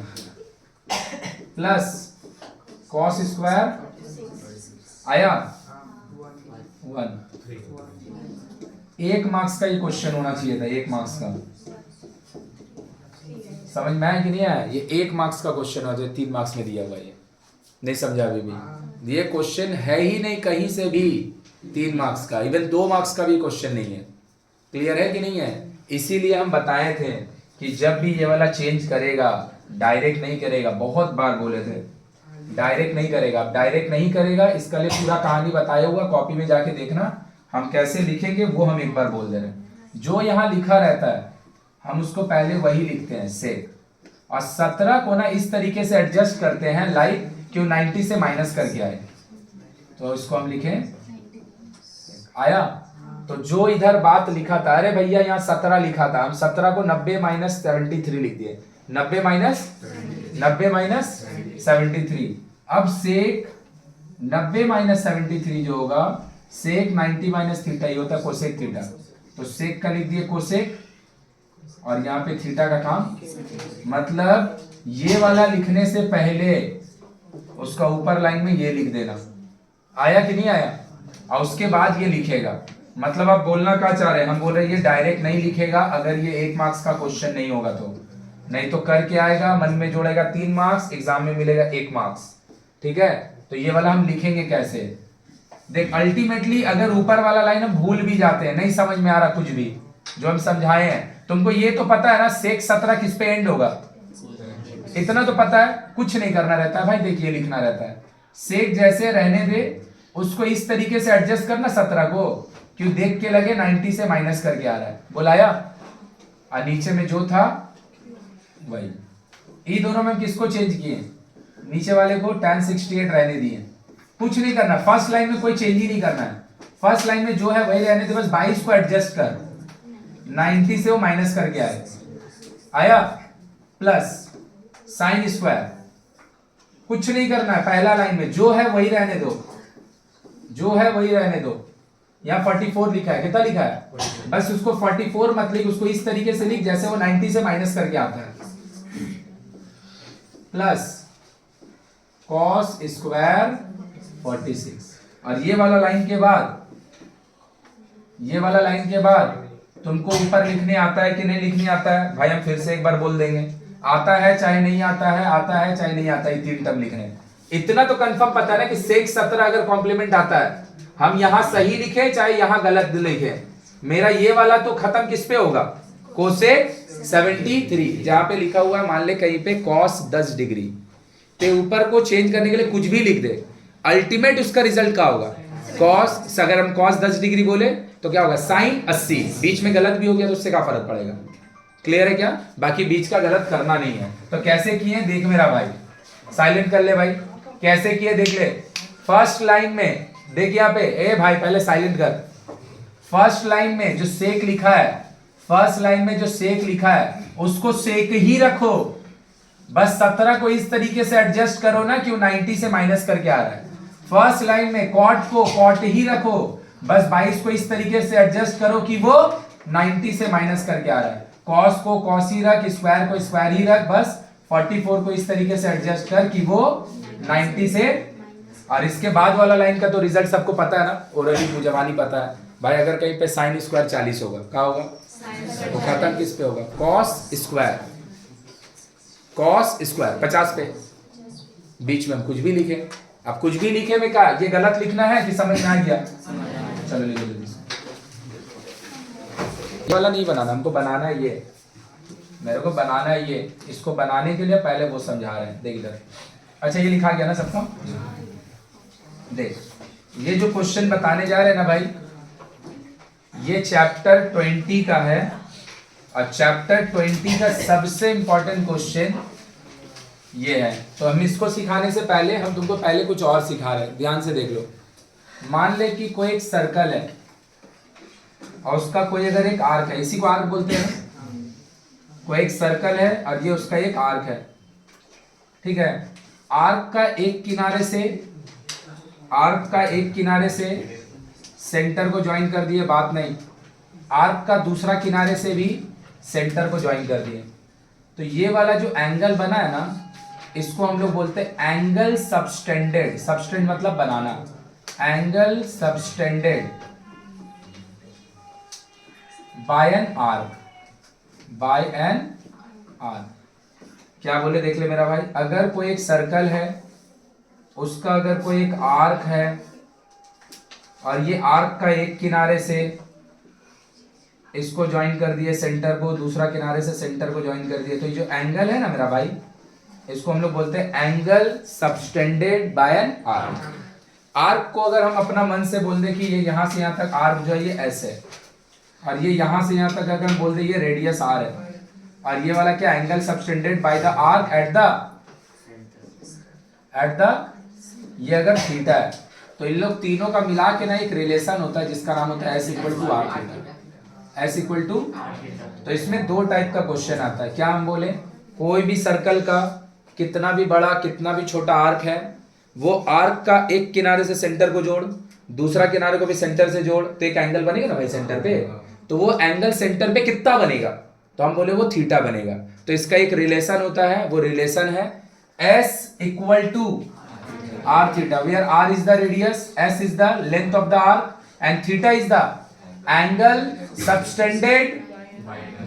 प्लस कॉस स्क्वायर आया 1। 1 मार्क्स का ये क्वेश्चन होना चाहिए था, 1 मार्क्स का, समझ में आया कि नहीं आया? ये 1 मार्क्स का क्वेश्चन हो जाए, 3 मार्क्स में दिया हुआ, ये नहीं समझा अभी भी? ये क्वेश्चन है ही नहीं कहीं से भी 3 मार्क्स का, इवन 2 मार्क्स का भी क्वेश्चन नहीं है। क्लियर है कि नहीं है? इसीलिए हम बताए थे कि जब भी ये वाला चेंज करेगा डायरेक्ट नहीं करेगा, बहुत बार बोले थे डायरेक्ट नहीं करेगा। अब डायरेक्ट नहीं करेगा, इसका लिए पूरा कहानी बताया हुआ, कॉपी में जाके देखना हम कैसे लिखेंगे, वो हम एक बार बोल दे रहे हैं। जो यहाँ लिखा रहता है हम उसको पहले वही लिखते हैं सेक, और 17 को ना इस तरीके से एडजस्ट करते हैं लाइक क्यों 90 से माइनस करके आए, तो इसको हम लिखें आया। तो जो इधर बात लिखा था, अरे भैया यहाँ 17 लिखा था, हम 17 को 90 माइनस 73 लिख दिए, 90 माइनस 73। अब सेक 90 माइनस 73 जो होगा, सेक 90 माइनस थीटा, ये होता है कोसेक थीटा, तो सेक का लिख दिए कोसेक, और यहाँ पे थीटा का काम, मतलब ये वाला लिखने से पहले उसका ऊपर लाइन में ये लिख देना, आया कि नहीं आया? और उसके बाद ये लिखेगा, मतलब आप बोलना क्या चाह रहे हैं? हम बोल रहे हैं ये डायरेक्ट नहीं लिखेगा अगर ये 1 मार्क्स का क्वेश्चन नहीं होगा तो, नहीं तो करके आएगा, मन में जोड़ेगा 3 मार्क्स, एग्जाम में मिलेगा 1 मार्क्स, ठीक है? तो ये वाला हम लिखेंगे कैसे, देख अल्टीमेटली अगर ऊपर वाला लाइन हम भूल भी जाते हैं, नहीं समझ में आ रहा कुछ भी जो हम समझाए हैं, तुमको ये तो पता है ना सेक 17 किस पे एंड होगा, इतना तो पता है, कुछ नहीं करना रहता है भाई, देखिए लिखना रहता है, सेक जैसे रहने दे, उसको इस तरीके से एडजस्ट करना 17 को, क्यों देख के लगे 90 से माइनस करके आ रहा है, बोलाया, और नीचे में जो था वही। ये दोनों में किसको चेंज किए, नीचे वाले को tan 68 रहने दिए, कुछ नहीं करना, फर्स्ट लाइन में कोई चेंज ही नहीं करना है, फर्स्ट लाइन में जो है वही रहने दे, बस 22 को एडजस्ट कर, 90 से वो माइनस करके आए, आया, प्लस साइन स्क्वायर, कुछ नहीं करना है, पहला लाइन में जो है वही रहने दो, जो है वही रहने दो, यहाँ 44 लिखा है, कितना लिखा है? बस उसको 44 मत लिख, उसको इस तरीके से लिख जैसे वो 90 से माइनस करके आता है, प्लस कॉस स्क्वायर 46। और ये वाला लाइन के बाद, ये वाला लाइन के बाद तुमको ऊपर लिखने आता है कि नहीं लिखने आता है? भाई हम फिर से एक बार बोल देंगे, आता है चाहे नहीं आता है, आता है चाहे नहीं आता है, 3 टर्म लिखने। इतना तो कंफर्म पता है ना कि sec 17 अगर कॉम्प्लीमेंट आता है, हम यहां सही लिखे चाहे यहां गलत लिखे, मेरा ये वाला तो खत्म किस पे होगा? कोसेक 73। जहां पे लिखा हुआ है मान ले कहीं पे cos 10 डिग्री, ते ऊपर को चेंज करने के लिए कुछ भी लिख दे, अल्टीमेट उसका रिजल्ट क्या होगा? cos। अगर हम cos 10 डिग्री बोले तो क्या होगा? sin 80। बीच में गलत भी हो गया तो उससे क्या फर्क पड़ेगा? क्लियर है क्या? बाकी बीच का गलत करना नहीं है। तो कैसे किए देख मेरा भाई, साइलेंट कर ले भाई, कैसे किए देख ले। फर्स्ट लाइन में देख यहाँ पे, ए भाई पहले साइलेंट कर। फर्स्ट लाइन में जो सेक लिखा है, फर्स्ट लाइन में जो सेक लिखा है उसको सेक ही रखो, बस 17 को इस तरीके से एडजस्ट करो ना कि वो 90 से माइनस करके आ रहा है। फर्स्ट लाइन में कॉट को कॉट ही रखो, बस 22 को इस तरीके से एडजस्ट करो कि वो 90 से माइनस करके आ रहा है। कॉस को कॉस ही रख, स्क्वायर को स्क्वायर ही रख, बस 44 को इस तरीके से एडजस्ट कर कि वो 90 से। और इसके बाद वाला लाइन का तो रिजल्ट सबको पता है ना, ऑलरेडी मुझे पता है भाई। अगर कहीं पे साइन स्क्वायर 40 होगा, क्या होगा? वो खत्म किस पे होगा? कॉस स्क्वायर, कॉस स्क्वायर 50 पे। बीच में हम कुछ भी लिखे, अब कुछ भी लिखे में क्या ये गलत लिखना है कि समझ में आ गया? चलो लिखो जल्दी से। ये वाला नहीं बनाना, हमको बनाना है ये, मेरे को बनाना है ये। इसको बनाने के लिए पहले वो समझा रहे हैं, देख इधर। अच्छा ये लिखा गया ना सबका? देख ये जो क्वेश्चन बताने जा रहे हैं ना भाई, ये चैप्टर 20 का है। और चैप्टर 20 का सबसे इंपॉर्टेंट क्वेश्चन ये है। तो हम इसको सिखाने से पहले हम तुमको पहले कुछ और सिखा रहे हैं, ध्यान से देख लो। मान ले कि कोई एक सर्कल है और उसका कोई अगर एक आर्क है, इसी को आर्क बोलते हैं। कोई एक सर्कल है और ये उसका एक आर्क है, ठीक है। आर्क का एक किनारे से, आर्क का एक किनारे से सेंटर को ज्वाइन कर दिए, बात नहीं। आर्क का दूसरा किनारे से भी सेंटर को ज्वाइन कर दिए। तो ये वाला जो एंगल बना है ना, इसको हम लोग बोलते हैं एंगल सबटेंडेड। सबटेंड मतलब बनाना, angle subtended by an arc, by an arc. क्या बोले देख ले मेरा भाई, अगर कोई एक सर्कल है, उसका अगर कोई एक आर्क है और ये आर्क का एक किनारे से इसको ज्वाइन कर दिए सेंटर को, दूसरा किनारे से सेंटर को ज्वाइन कर दिए, तो ये जो एंगल है ना मेरा भाई, इसको हम लोग बोलते हैं angle subtended by an arc. Arc को अगर हम अपना मन से बोल दे कि ये यहां से यहां तक आर्क जो है ये ऐसे है, और ये यहां से यहां तक अगर हम बोल दे ये रेडियस आर है, और ये वाला क्या angle subtended by the arc at the ये अगर थीटा है, तो इन लोग तीनों का मिला के ना एक रिलेशन होता है जिसका नाम होता है s equal to r theta, s equal to. तो इसमें दो टाइप का क्वेश्चन आता है। क्या हम बोले, कोई भी सर्कल का कितना भी बड़ा कितना भी छोटा आर्क है, वो आर्क का एक किनारे से सेंटर को जोड़, दूसरा किनारे को भी सेंटर से जोड़, तो एक एंगल बनेगा ना भाई सेंटर पे। तो वो एंगल सेंटर पे कितना बनेगा, तो हम बोले वो थीटा बनेगा। तो इसका एक रिलेशन होता है, वो रिलेशन है s equal to r theta, where r is the radius, s is the length of the arc and theta is the angle subtended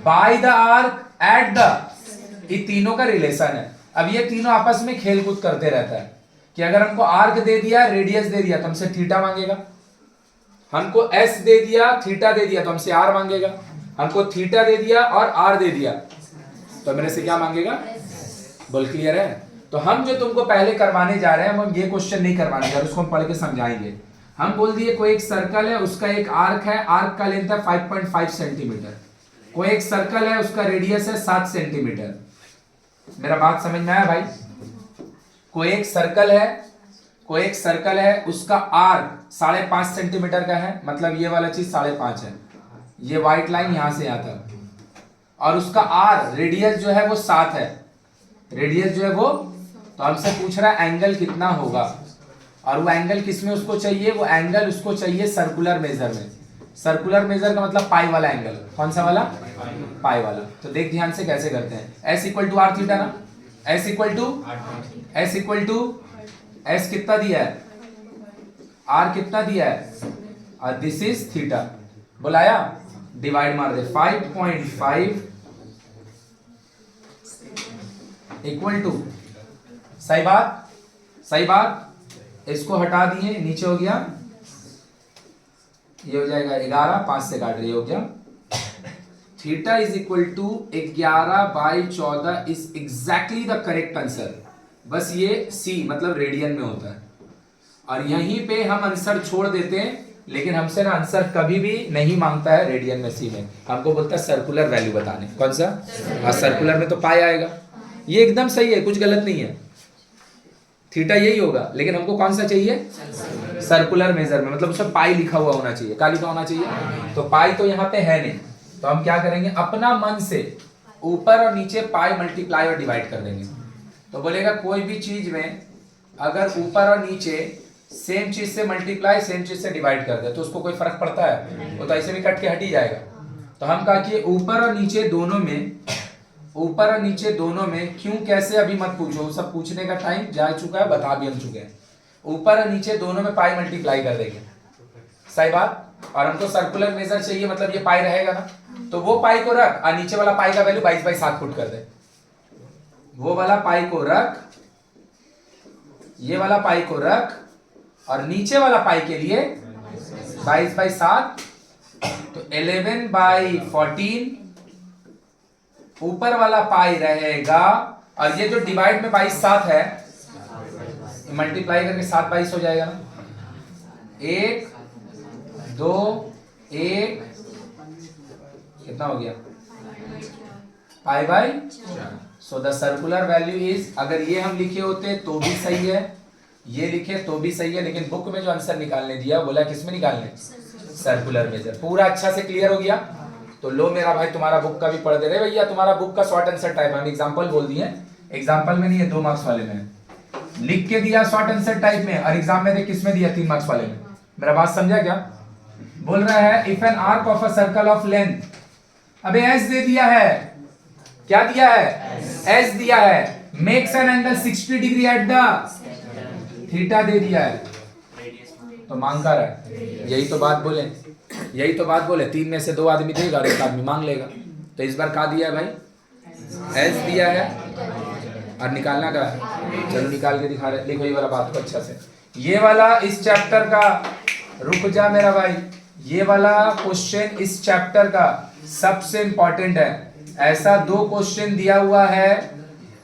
by the arc at the. ये तीनों का रिलेशन है। अब ये तीनों आपस में खेल कूद करते रहता है कि अगर हमको आर्क दे दिया, रेडियस दे दिया, तो हमसे थीटा मांगेगा। हमको एस दे दिया, थीटा दे दिया, तो हमसे आर मांगेगा। हमको थीटा दे दिया और आर दे दिया, तो मेरे से क्या मांगेगा? बोल क्लियर है? तो हम जो तुमको पहले करवाने जा रहे हैं, हम ये क्वेश्चन नहीं करवाने जा रहे, उसको हम पढ़ के समझाएंगे। हम बोल दिए कोई एक सर्कल है, उसका एक आर्क है, आर्क का लेंथ है 5.5 सेंटीमीटर। कोई एक सर्कल है, उसका रेडियस है 7 सेंटीमीटर। मेरा बात समझ में आया भाई? कोई एक सर्कल है, कोई एक सर्कल है, उसका आर्क 5.5 सेंटीमीटर का है, मतलब ये वाला चीज 5.5 है, ये व्हाइट लाइन यहां से यहां तक, और उसका आर रेडियस जो है वो 7 है, रेडियस जो है वो। तो हमसे पूछ रहा है एंगल कितना होगा, और वो एंगल किसमें उसको चाहिए, वो एंगल उसको चाहिए सर्कुलर मेजर में। सर्कुलर मेजर का मतलब पाई वाला एंगल। कौन सा वाला? पाई वाला। तो देख ध्यान से कैसे करते हैं। S equal to r theta ना, एस इक्वल टू एस कितना दिया है, आर कितना दिया है, और दिस इज थीटा। बुलाया, डिवाइड मार दे 5.5 इक्वल टू, सही बात, सही बात। इसको हटा दिए, नीचे हो गया, ये हो जाएगा 11, 5 से काट रही हो गया। Theta is equal to 11/14 is exactly the correct answer. बस ये सी मतलब रेडियन में होता है, और यहीं पे हम आंसर छोड़ देते हैं। लेकिन हमसे ना आंसर कभी भी नहीं मांगता है रेडियन में, सी में हमको बोलता है सर्कुलर वैल्यू बताने। कौन सा? हाँ, सर्कुलर में तो पाई आएगा। ये एकदम सही है, कुछ गलत नहीं है, थीटा यही होगा। लेकिन हमको कौन सा चाहिए? सर्कुलर मेजर में, मतलब उसमें पाई लिखा हुआ होना चाहिए। क्या लिखा होना चाहिए? तो पाई तो यहाँ पे है नहीं, तो हम क्या करेंगे, अपना मन से ऊपर और नीचे पाई मल्टीप्लाई और डिवाइड कर देंगे। तो बोलेगा कोई भी चीज में अगर ऊपर और नीचे सेम चीज से मल्टीप्लाई सेम चीज से डिवाइड कर दे तो उसको कोई फर्क पड़ता है? वो तो ऐसे भी कट के हट ही जाएगा। तो हम कहा कि ऊपर और नीचे दोनों में, ऊपर और नीचे दोनों में क्यों कैसे अभी मत पूछो, सब पूछने का टाइम जा चुका है, बता भी हम चुके हैं। ऊपर और नीचे दोनों में पाई मल्टीप्लाई कर देंगे, सही बात। और हमको सर्कुलर मेजर चाहिए, मतलब ये पाई रहेगा ना, तो वो पाई को रख और नीचे वाला पाई का वैल्यू 22/7 फुट कर दे। वो वाला पाई को रख, ये वाला पाई को रख, और नीचे वाला पाई के लिए 22/7, तो 11/14 ऊपर वाला पाई रहेगा। और ये जो डिवाइड में 22/7 है, मल्टीप्लाई करके 7/22 हो जाएगा ना। 1 2 1 कितना हो गया? पाई/4। So the circular value is, अगर ये हम लिखे होते तो भी सही है, ये लिखे तो भी सही है, लेकिन बुक में जो आंसर निकालने दिया बोला किसमें निकालने? Circular measure. पूरा अच्छा से क्लियर हो गया? तो लो मेरा भाई, तुम्हारा बुक का भी पढ़ दे रहे भैया, तुम्हारा बुक का शॉर्ट आंसर टाइप हम एग्जांपल बोल दिए, एग्जांपल में नहीं है 2 मार्क्स वाले में लिख के दिया शॉर्ट आंसर टाइप में, और एग्जाम में देख किसमें दिया 3 मार्क्स वाले में। मेरा बात समझा क्या? बोल रहा है if an arc of a circle of length, अबे एस दे दिया है, क्या दिया है? एस दिया है, makes an angle 60 degree at the theta दे दिया है, तो मांग कर रहा है। यही तो बात बोले, यही तो बात बोले, 3 में से 2 आदमी देगा और 1 आदमी मांग लेगा। तो इस बार क्या दिया है भाई? एस दिया है, और निकालना का है। चलो निकाल के दिखा रहे, देखो ये वाला बात को अच्छा से। ये वाला इस चैप्टर का, रुक जा मेरा भाई, ये वाला क्वेश्चन इस चैप्टर का सबसे इंपॉर्टेंट है। ऐसा 2 क्वेश्चन दिया हुआ है,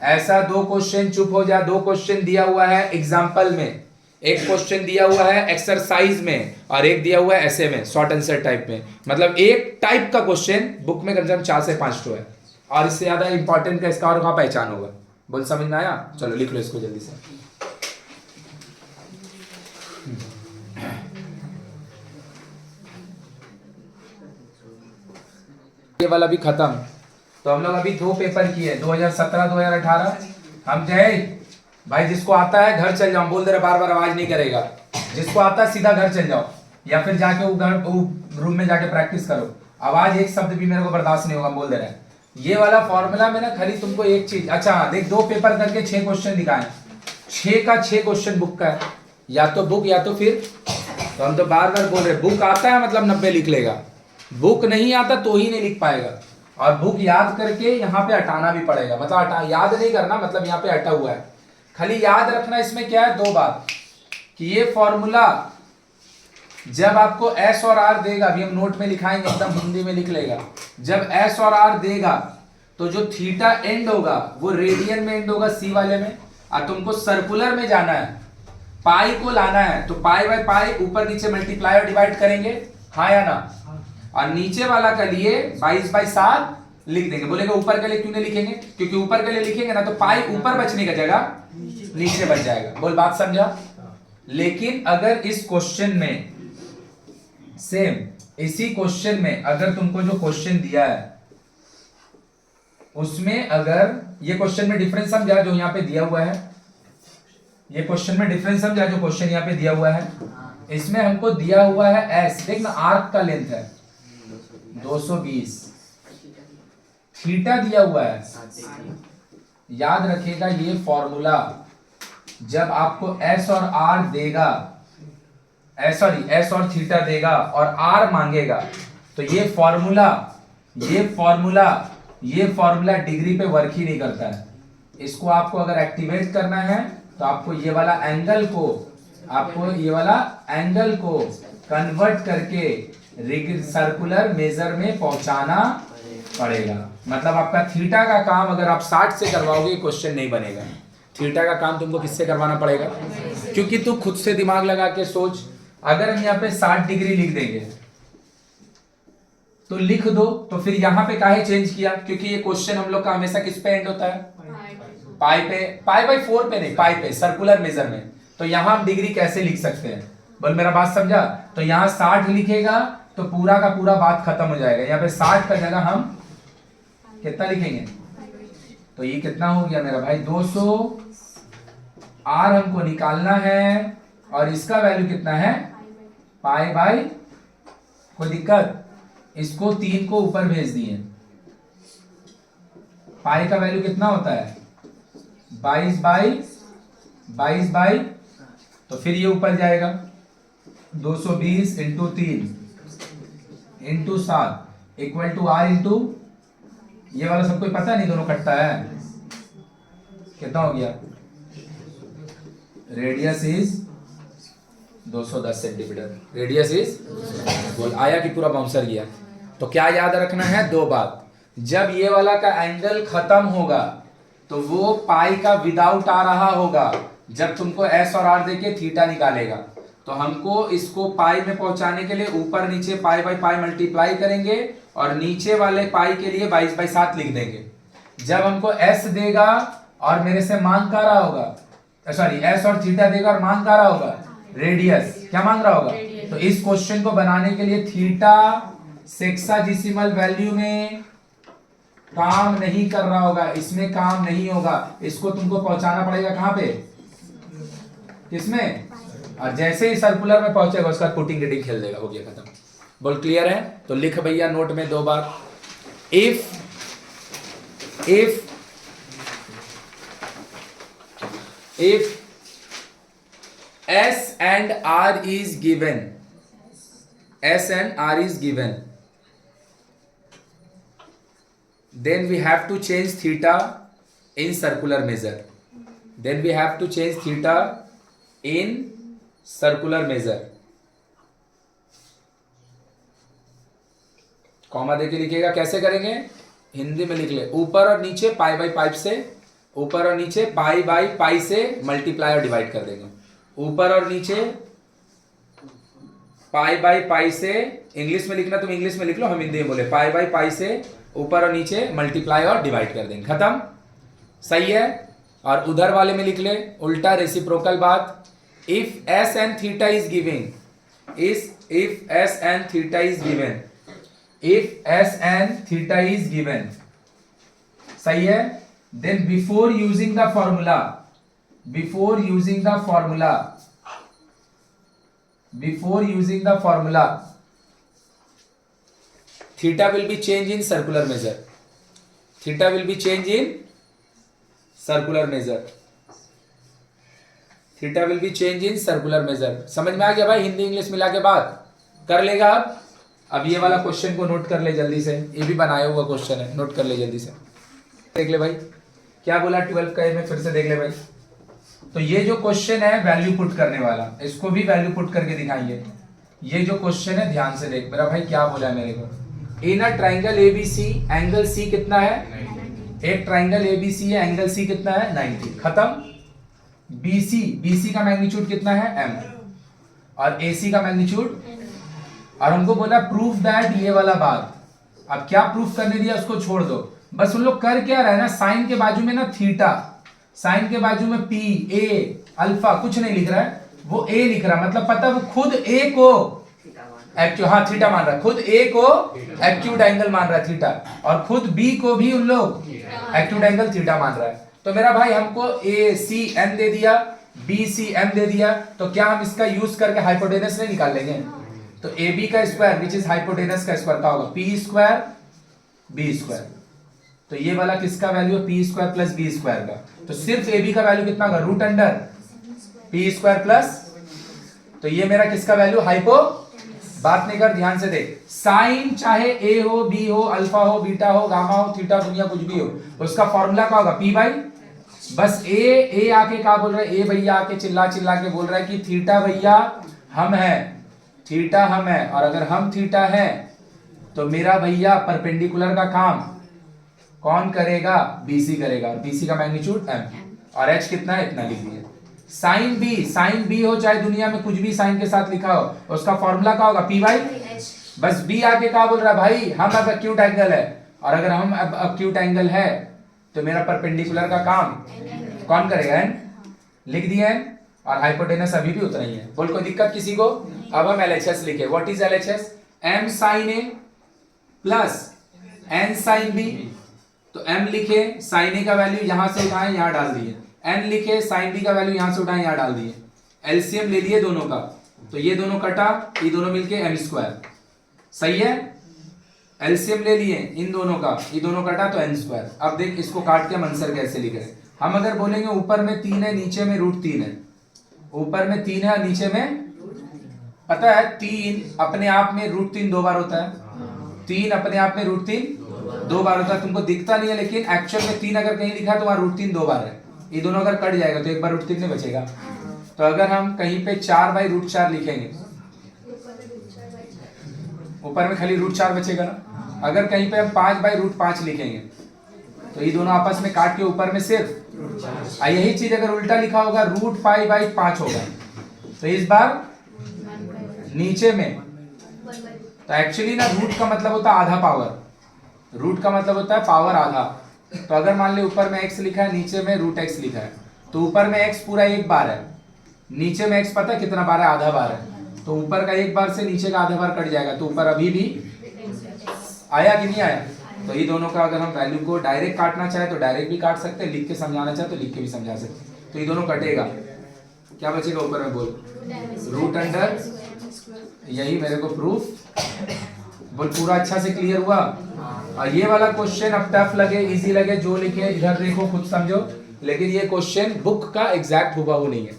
ऐसा 2 क्वेश्चन, चुप हो जा, 2 क्वेश्चन दिया हुआ है एग्जाम्पल में, एक क्वेश्चन दिया हुआ है एक्सरसाइज में, और एक दिया हुआ है ऐसे में शॉर्ट आंसर टाइप में। मतलब एक टाइप का क्वेश्चन बुक में कम से कम 4 से 5 तो है, और इससे ज्यादा इंपॉर्टेंट का इसका और कहाँ पहचान होगा? बोल समझ में आया? चलो लिख लो इसको जल्दी से। ये वाला भी खत्म। तो हम लोग अभी 2 पेपर किए, 2017 2018। हम जय भाई, जिसको आता है घर चल जाओ, बोल दे रहे, बार बार आवाज नहीं करेगा। जिसको आता है सीधा घर चल जाओ, या फिर जाके वो रूम में जाके प्रैक्टिस करो। आवाज एक शब्द भी मेरे को बर्दाश्त नहीं होगा, बोल दे रहे हैं। ये वाला फॉर्मूला में ना खाली तुमको एक चीज, अच्छा देख, 2 पेपर करके 6 क्वेश्चन दिखाए, 6 का 6 क्वेश्चन बुक का है, या तो बुक या तो फिर, तो हम तो बार बार बोल रहे, बुक आता है मतलब 90 लिख लेगा, बुक नहीं आता तो ही नहीं लिख पाएगा। और बुक याद करके यहाँ पे हटाना भी पड़ेगा, मतलब याद नहीं करना, मतलब यहाँ पे हटा हुआ है। खाली याद रखना इसमें क्या है, 2 बात, कि ये फॉर्मूला जब आपको एस और आर देगा, अभी हम नोट में लिखाएंगे, एकदम हिंदी में लिख लेगा, जब एस और आर देगा तो जो थीटा एंड होगा वो रेडियन में एंड होगा, सी वाले में, और तुमको सर्कुलर में जाना है, पाई को लाना है, तो पाई बाय पाई ऊपर नीचे मल्टीप्लाई और डिवाइड करेंगे, हाँ या ना। और नीचे वाला के लिए 22/7 लिख देंगे। बोलेगा ऊपर के लिए क्यों नहीं लिखेंगे? क्योंकि ऊपर के लिए लिखेंगे ना तो पाई ऊपर बचने का जगह नीचे बच जाएगा। बोल बात समझा? लेकिन अगर इस क्वेश्चन में सेम, इसी क्वेश्चन में अगर तुमको जो क्वेश्चन दिया है उसमें अगर ये क्वेश्चन में डिफरेंस समझा, जो यहाँ पे दिया हुआ है ये क्वेश्चन में डिफरेंस समझा, जो क्वेश्चन यहाँ पे दिया हुआ है इसमें हमको दिया हुआ है एस, देख ना आर्क का लेंथ है 220, थीटा दिया हुआ है। याद रखिएगा ये फॉर्मूला जब आपको एस और आर देगा, एस और थीटा देगा और आर मांगेगा, तो ये फॉर्मूला डिग्री पे वर्क ही नहीं करता है। इसको आपको अगर एक्टिवेट करना है तो आपको ये वाला एंगल को कन्वर्ट करके सर्कुलर मेजर में पहुंचाना पड़ेगा। मतलब आपका थीटा का काम अगर आप 60 से करवाओगे क्वेश्चन नहीं बनेगा। थीटा का काम तुमको किससे करवाना पड़ेगा? क्योंकि तू खुद से दिमाग लगा के सोच, अगर हम यहाँ पे 60 डिग्री लिख देंगे तो लिख दो, तो फिर यहाँ पे काहे चेंज किया? क्योंकि ये क्वेश्चन हम लोग का हमेशा किस पे एंड होता है? पाई पे, पाई बाई 4 पे नहीं, पाई पे, सर्कुलर मेजर में। तो यहाँ हम डिग्री कैसे लिख सकते हैं? बोल मेरा बात समझा? तो यहाँ 60 लिखेगा तो पूरा का पूरा बात खत्म हो जाएगा। यहाँ पे 60 का जगह हम कितना लिखेंगे? तो ये कितना हो गया मेरा भाई? 200 आर हमको निकालना है और इसका वैल्यू कितना है? पाई बाई, कोई दिक्कत? इसको 3 को ऊपर भेज दिए। पाई का वैल्यू कितना होता है? 22 बाई, तो फिर ये ऊपर जाएगा 220 into 3 into 7 equal to r into, ये वाला सबको पता नहीं, दोनों कटता है। कितना हो गया? Radius is 210 centimetre. Radius is, बोल आया कि पूरा बाउंसर गया? तो क्या याद रखना है? 2 बात। जब ये वाला का एंगल खत्म होगा तो वो पाई का विदाउट आ रहा होगा। जब तुमको एस और आर देके थीटा निकालेगा तो हमको इसको पाई में पहुंचाने के लिए ऊपर नीचे पाई बाई पाई मल्टीप्लाई करेंगे और नीचे वाले पाई के लिए 22 बाई 7 लिख देंगे। जब हमको एस देगा और मेरे से मांग कर रहा होगा, सॉरी एस और थीटा देगा और मांग कर रहा होगा रेडियस, क्या मांग रहा होगा? तो इस क्वेश्चन को बनाने के लिए थीटा सेक्साडेसिमल वैल्यू में काम नहीं कर रहा होगा, इसमें काम नहीं होगा। इसको तुमको पहुंचाना पड़ेगा कहां पे? किसमें? और जैसे ही सर्कुलर में पहुंचेगा उसका पुटिंग रीडिंग खेल देगा, हो गया खत्म। बोल क्लियर है? तो लिख भैया नोट में 2 बार। If S and R is given, then we have to change theta in circular measure. Comma देके लिखिएगा। कैसे करेंगे? हिंदी में लिख ले। ऊपर और नीचे पाई बाई पाइप से, ऊपर और नीचे पाई बाई पाई से मल्टीप्लाई और डिवाइड कर देंगे। ऊपर और नीचे पाई बाई पाई से, इंग्लिश में लिखना तुम इंग्लिश में लिख लो, हम हिंदी में बोले, पाई बाई पाई से ऊपर और नीचे मल्टीप्लाई और डिवाइड कर देंगे, खत्म। सही है? और उधर वाले में लिख ले उल्टा रेसिप्रोकल बात। If s and theta is giving, if s and theta is given, सही है? Then before using the formula theta will be changed in circular measure. समझ में आ गया भाई? हिंदी इंग्लिश मिला के बात कर लेगा। अब ये वाला क्वेश्चन को नोट कर ले जल्दी से, ये भी बनाया हुआ क्वेश्चन है, नोट कर ले जल्दी से। देख ले भाई क्या बोला 12 का, में फिर से देख ले भाई। तो ये जो क्वेश्चन है वैल्यू पुट करने वाला, इसको भी वैल्यू पुट करके दिखाएंगे। ये जो क्वेश्चन है ध्यान से देख मेरा भाई, क्या बोला है मेरे को। In a triangle ABC angle C कितना है? एक ट्राइंगल एबीसी है, एंगल सी कितना है? 90, खत्म। बीसी का मैग्नीट्यूड कितना है? m, और एसी का मैग्नीट्यूड, और हमको बोला प्रूफ दैट, ये वाला बात। अब क्या प्रूफ करने दिया उसको छोड़ दो, बस उन लोग कर क्या रहे ना, साइन के बाजू में ना थीटा, साइन के बाजू में पी ए अल्फा कुछ नहीं लिख रहा है, वो ए लिख रहा है। मतलब पता वो खुद ए को थीटा मान रहा है, खुद ए को एक्यूट एंगल मान रहा है थीटा, और खुद बी को भी उन लोग एक्यूट एंगल थीटा मान रहा है। तो मेरा भाई हमको ए सी एन दे दिया, बी सी एम दे दिया, तो क्या हम इसका यूज करके हाइपोटेनस नहीं निकाल लेंगे? तो ए बी का स्क्वायर विच इज हाइपोटेनस का स्क्वायर का होगा पी स्क्वायर बी स्क्वायर। तो ये वाला किसका वैल्यू है? P square plus b square का। तो सिर्फ ए बी का वैल्यू कितना होगा? Root under p square plus, तो ये मेरा किसका वैल्यू? हाइपो। बात नहीं कर, ध्यान से देख, साइन चाहे ए हो, बी हो, अल्फा हो, बीटा हो, गामा हो, थीटा, दुनिया कुछ भी हो, उसका फॉर्मूला क्या होगा? P by. बस ए आके क्या बोल रहा है? ए भैया आके चिल्ला चिल्ला के बोल रहा है कि थीटा भैया हम है, थीटा हम है, और अगर हम थीटा है तो मेरा भैया परपेंडिकुलर का काम कौन करेगा? बीसी करेगा, और बीसी का मैग्नीट्यूड एम, और एच कितना है? इतना लिख दिया। साइन बी हो चाहे दुनिया में कुछ भी साइन के साथ लिखा हो, उसका फॉर्मूला क्या होगा? P by. बस बी आके क्या बोल रहा है? भाई हम अब एक्यूट एंगल है, और अगर हम अब एक्यूट एंगल है तो मेरा परपेंडिकुलर का काम कौन करेगा? एन। लिख दिया एन, और हाइपोटेनस अभी भी उतना ही है। बोल कोई दिक्कत किसी को? अब हम एलएचएस लिखे। What is LHS? M sine a plus n sine b. तो एम लिखे, साइन ए का वैल्यू यहां से उठाए यहां डाल दिए, एन लिखे, साइन बी का वैल्यू यहां से उठाए यहां डाल दिए, एलसीएम ले लिए दोनों का, तो ये दोनों कटा, ये दोनों मिलके एम स्क्वायर। सही है? एलसीएम ले लिए इन दोनों का, ये दोनों कटा तो एन स्क्वायर। अब देख इसको काट के आंसर कैसे लिख रहे हैं हम। अगर बोलेंगे ऊपर में 3 है, नीचे में √3 है, ऊपर में 3 है और नीचे में, पता है 3 अपने आप में √3 2 बार होता है, 3 अपने आप में √3 2 बार होता है, तुमको दिखता नहीं है, लेकिन एक्चुअल में 3 अगर कहीं लिखा है तो वहां √3 2 बार है। ये दोनों अगर कट जाएगा तो एक बार √3 नहीं बचेगा। तो अगर हम कहीं पे 4/√4 लिखेंगे, ऊपर में खाली √4 बचेगा ना। अगर कहीं पे हम 5/√5 लिखेंगे तो ये दोनों आपस में काट के ऊपर में सिर्फ, यही चीज अगर उल्टा लिखा होगा √5/5 होगा, तो इस बार नीचे में, तो एक्चुअली ना रूट का मतलब होता है आधा पावर, रूट का मतलब होता है पावर आधा। तो अगर मान ले ऊपर में x लिखा है, नीचे में √x लिखा है, तो ऊपर में x पूरा 1 बार है, नीचे में x पता है कितना बार है? आधा बार है। तो ऊपर का 1 बार से नीचे का आधा बार कट जाएगा, तो ऊपर अभी भी आया कि नहीं आया? तो ये दोनों का अगर हम वैल्यू को डायरेक्ट काटना चाहे तो डायरेक्ट भी काट सकते हैं, लिख के समझाना चाहे तो लिख के भी समझा सकते हैं। तो ये दोनों कटेगा, क्या बचेगा ऊपर में? बोल रूट अंडर, यही मेरे को प्रूफ। बोल पूरा अच्छा से क्लियर हुआ? और ये वाला क्वेश्चन अब टफ लगे इजी लगे जो लिखे इधर देखो खुद समझो, लेकिन ये क्वेश्चन बुक का एग्जैक्ट हुबहू नहीं है,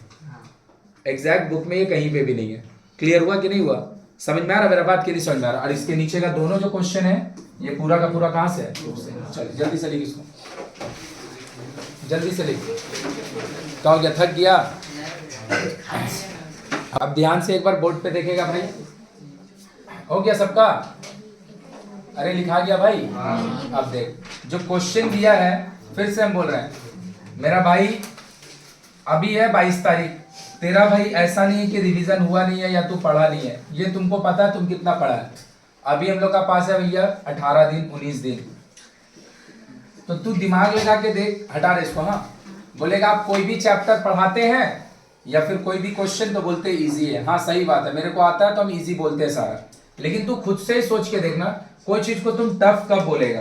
एग्जैक्ट बुक में ये कहीं पे भी नहीं है। क्लियर हुआ कि नहीं हुआ? समझ में आ रहा मेरा बात? कि नहीं समझ में आ रहा? और इसके नीचे का दोनों जो क्वेश्चन है ये पूरा का पूरा कहां से है? चल जल्दी से लिख इसको, जल्दी से लिख। क्या हो गया? थक गया? अब ध्यान से एक बार बोर्ड पे देखेगा भाई। हो गया सबका? अरे लिखा गया भाई? अब देख जो क्वेश्चन दिया है, फिर से हम बोल रहे हैं मेरा भाई, अभी है 22 तारीख, तेरा भाई ऐसा नहीं है कि रिवीजन हुआ नहीं है या तू पढ़ा नहीं है, ये तुमको पता है तुम कितना पढ़ा है। अभी हम लोग का पास है भैया 18 दिन 19 दिन, तो तू दिमाग लगा के देख, हटा रहे इसको। हाँ बोलेगा आप कोई भी चैप्टर पढ़ाते हैं या फिर कोई भी क्वेश्चन तो बोलते इजी है। हाँ सही बात है, मेरे को आता है तो हम इजी बोलते हैं सारा, लेकिन तू खुद से ही सोच के देखना कोई चीज को तुम टफ कब बोलेगा?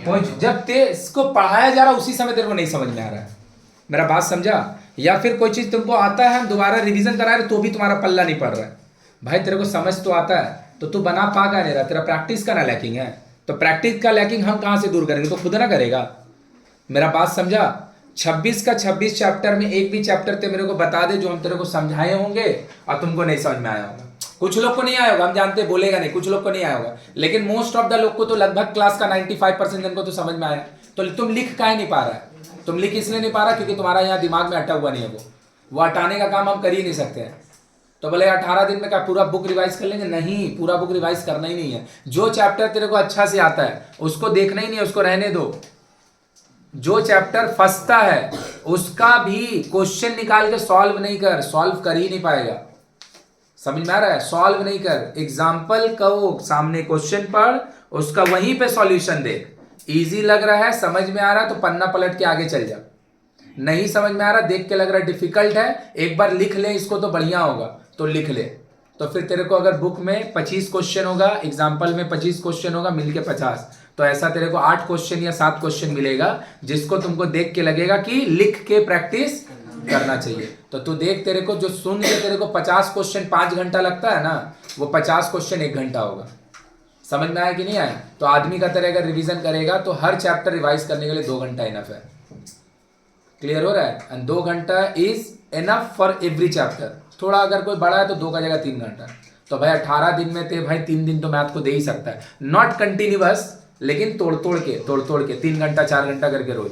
कोई जब ते इसको पढ़ाया जा रहा उसी समय तेरे को नहीं समझ में आ रहा है, मेरा बात समझा? या फिर कोई चीज तुमको आता है, हम दोबारा रिवीजन करा रहे तो भी तुम्हारा पल्ला नहीं पड़ रहा है। भाई तेरे को समझ तो आता है तो तू बना पा का नहीं रहा, तेरा प्रैक्टिस का ना लैकिंग है। तो प्रैक्टिस का लैकिंग हम कहां से दूर करेंगे? तो खुद ना करेगा। मेरा बात समझा? 26 का 26 चैप्टर में एक भी चैप्टर ते मेरे को बता दे जो हम तेरे को समझाए होंगे और तुमको नहीं समझ में आया होगा। कुछ लोग को नहीं आया होगा, हम जानते, बोलेगा नहीं, कुछ लोग को नहीं आया होगा, लेकिन मोस्ट ऑफ द लोग को तो लगभग क्लास का 95% जन को तो समझ में आया। तो तुम लिख काहे नहीं पा रहा है? तुम लिख इसलिए नहीं पा रहा क्योंकि तुम्हारा यहाँ दिमाग में अटा हुआ नहीं है। वो हटाने का काम हम कर ही नहीं सकते हैं। तो बोले 18 दिन में क्या पूरा बुक रिवाइज कर लेंगे? नहीं, पूरा बुक रिवाइज करना ही नहीं है। जो चैप्टर तेरे को अच्छा से आता है उसको देखना ही नहीं है, उसको रहने दो। जो चैप्टर फंसता है उसका भी क्वेश्चन निकाल के सॉल्व नहीं कर, सॉल्व कर ही नहीं पाएगा। समझ में आ रहा है? सॉल्व नहीं कर, एग्जाम्पल कहो, सामने क्वेश्चन पढ़, उसका वहीं पे सॉल्यूशन देख। इजी लग रहा है, समझ में आ रहा है तो पन्ना पलट के आगे चल जा। नहीं समझ में आ रहा, देख के लग रहा है डिफिकल्ट है, एक बार लिख ले इसको तो बढ़िया होगा, तो लिख ले। तो फिर तेरे को अगर बुक में 25 क्वेश्चन होगा, एग्जाम्पल में 25 क्वेश्चन होगा, मिलके 50, तो ऐसा तेरे को 8 क्वेश्चन या 7 क्वेश्चन मिलेगा जिसको तुमको देख के लगेगा कि लिख के प्रैक्टिस करना चाहिए। तो तू देख, तेरे को जो सुन के तेरे को 50 क्वेश्चन 5 घंटा लगता है ना, वो 50 क्वेश्चन 1 घंटा होगा। समझ में आया कि नहीं आया? तो आदमी का तरह अगर रिवीजन करेगा तो हर चैप्टर रिवाइज करने के लिए 2 घंटा इनफ है। क्लियर हो रहा है? एंड 2 घंटा is enough for every chapter. थोड़ा अगर कोई बड़ा है तो 2 का जगह 3 घंटा। तो भाई 18 दिन में ते भाई 3 दिन तो मैथ को दे ही सकता है, नॉट कंटिन्यूअस, लेकिन तोड़ तोड़ के 3 घंटा 4 घंटा करके रोज।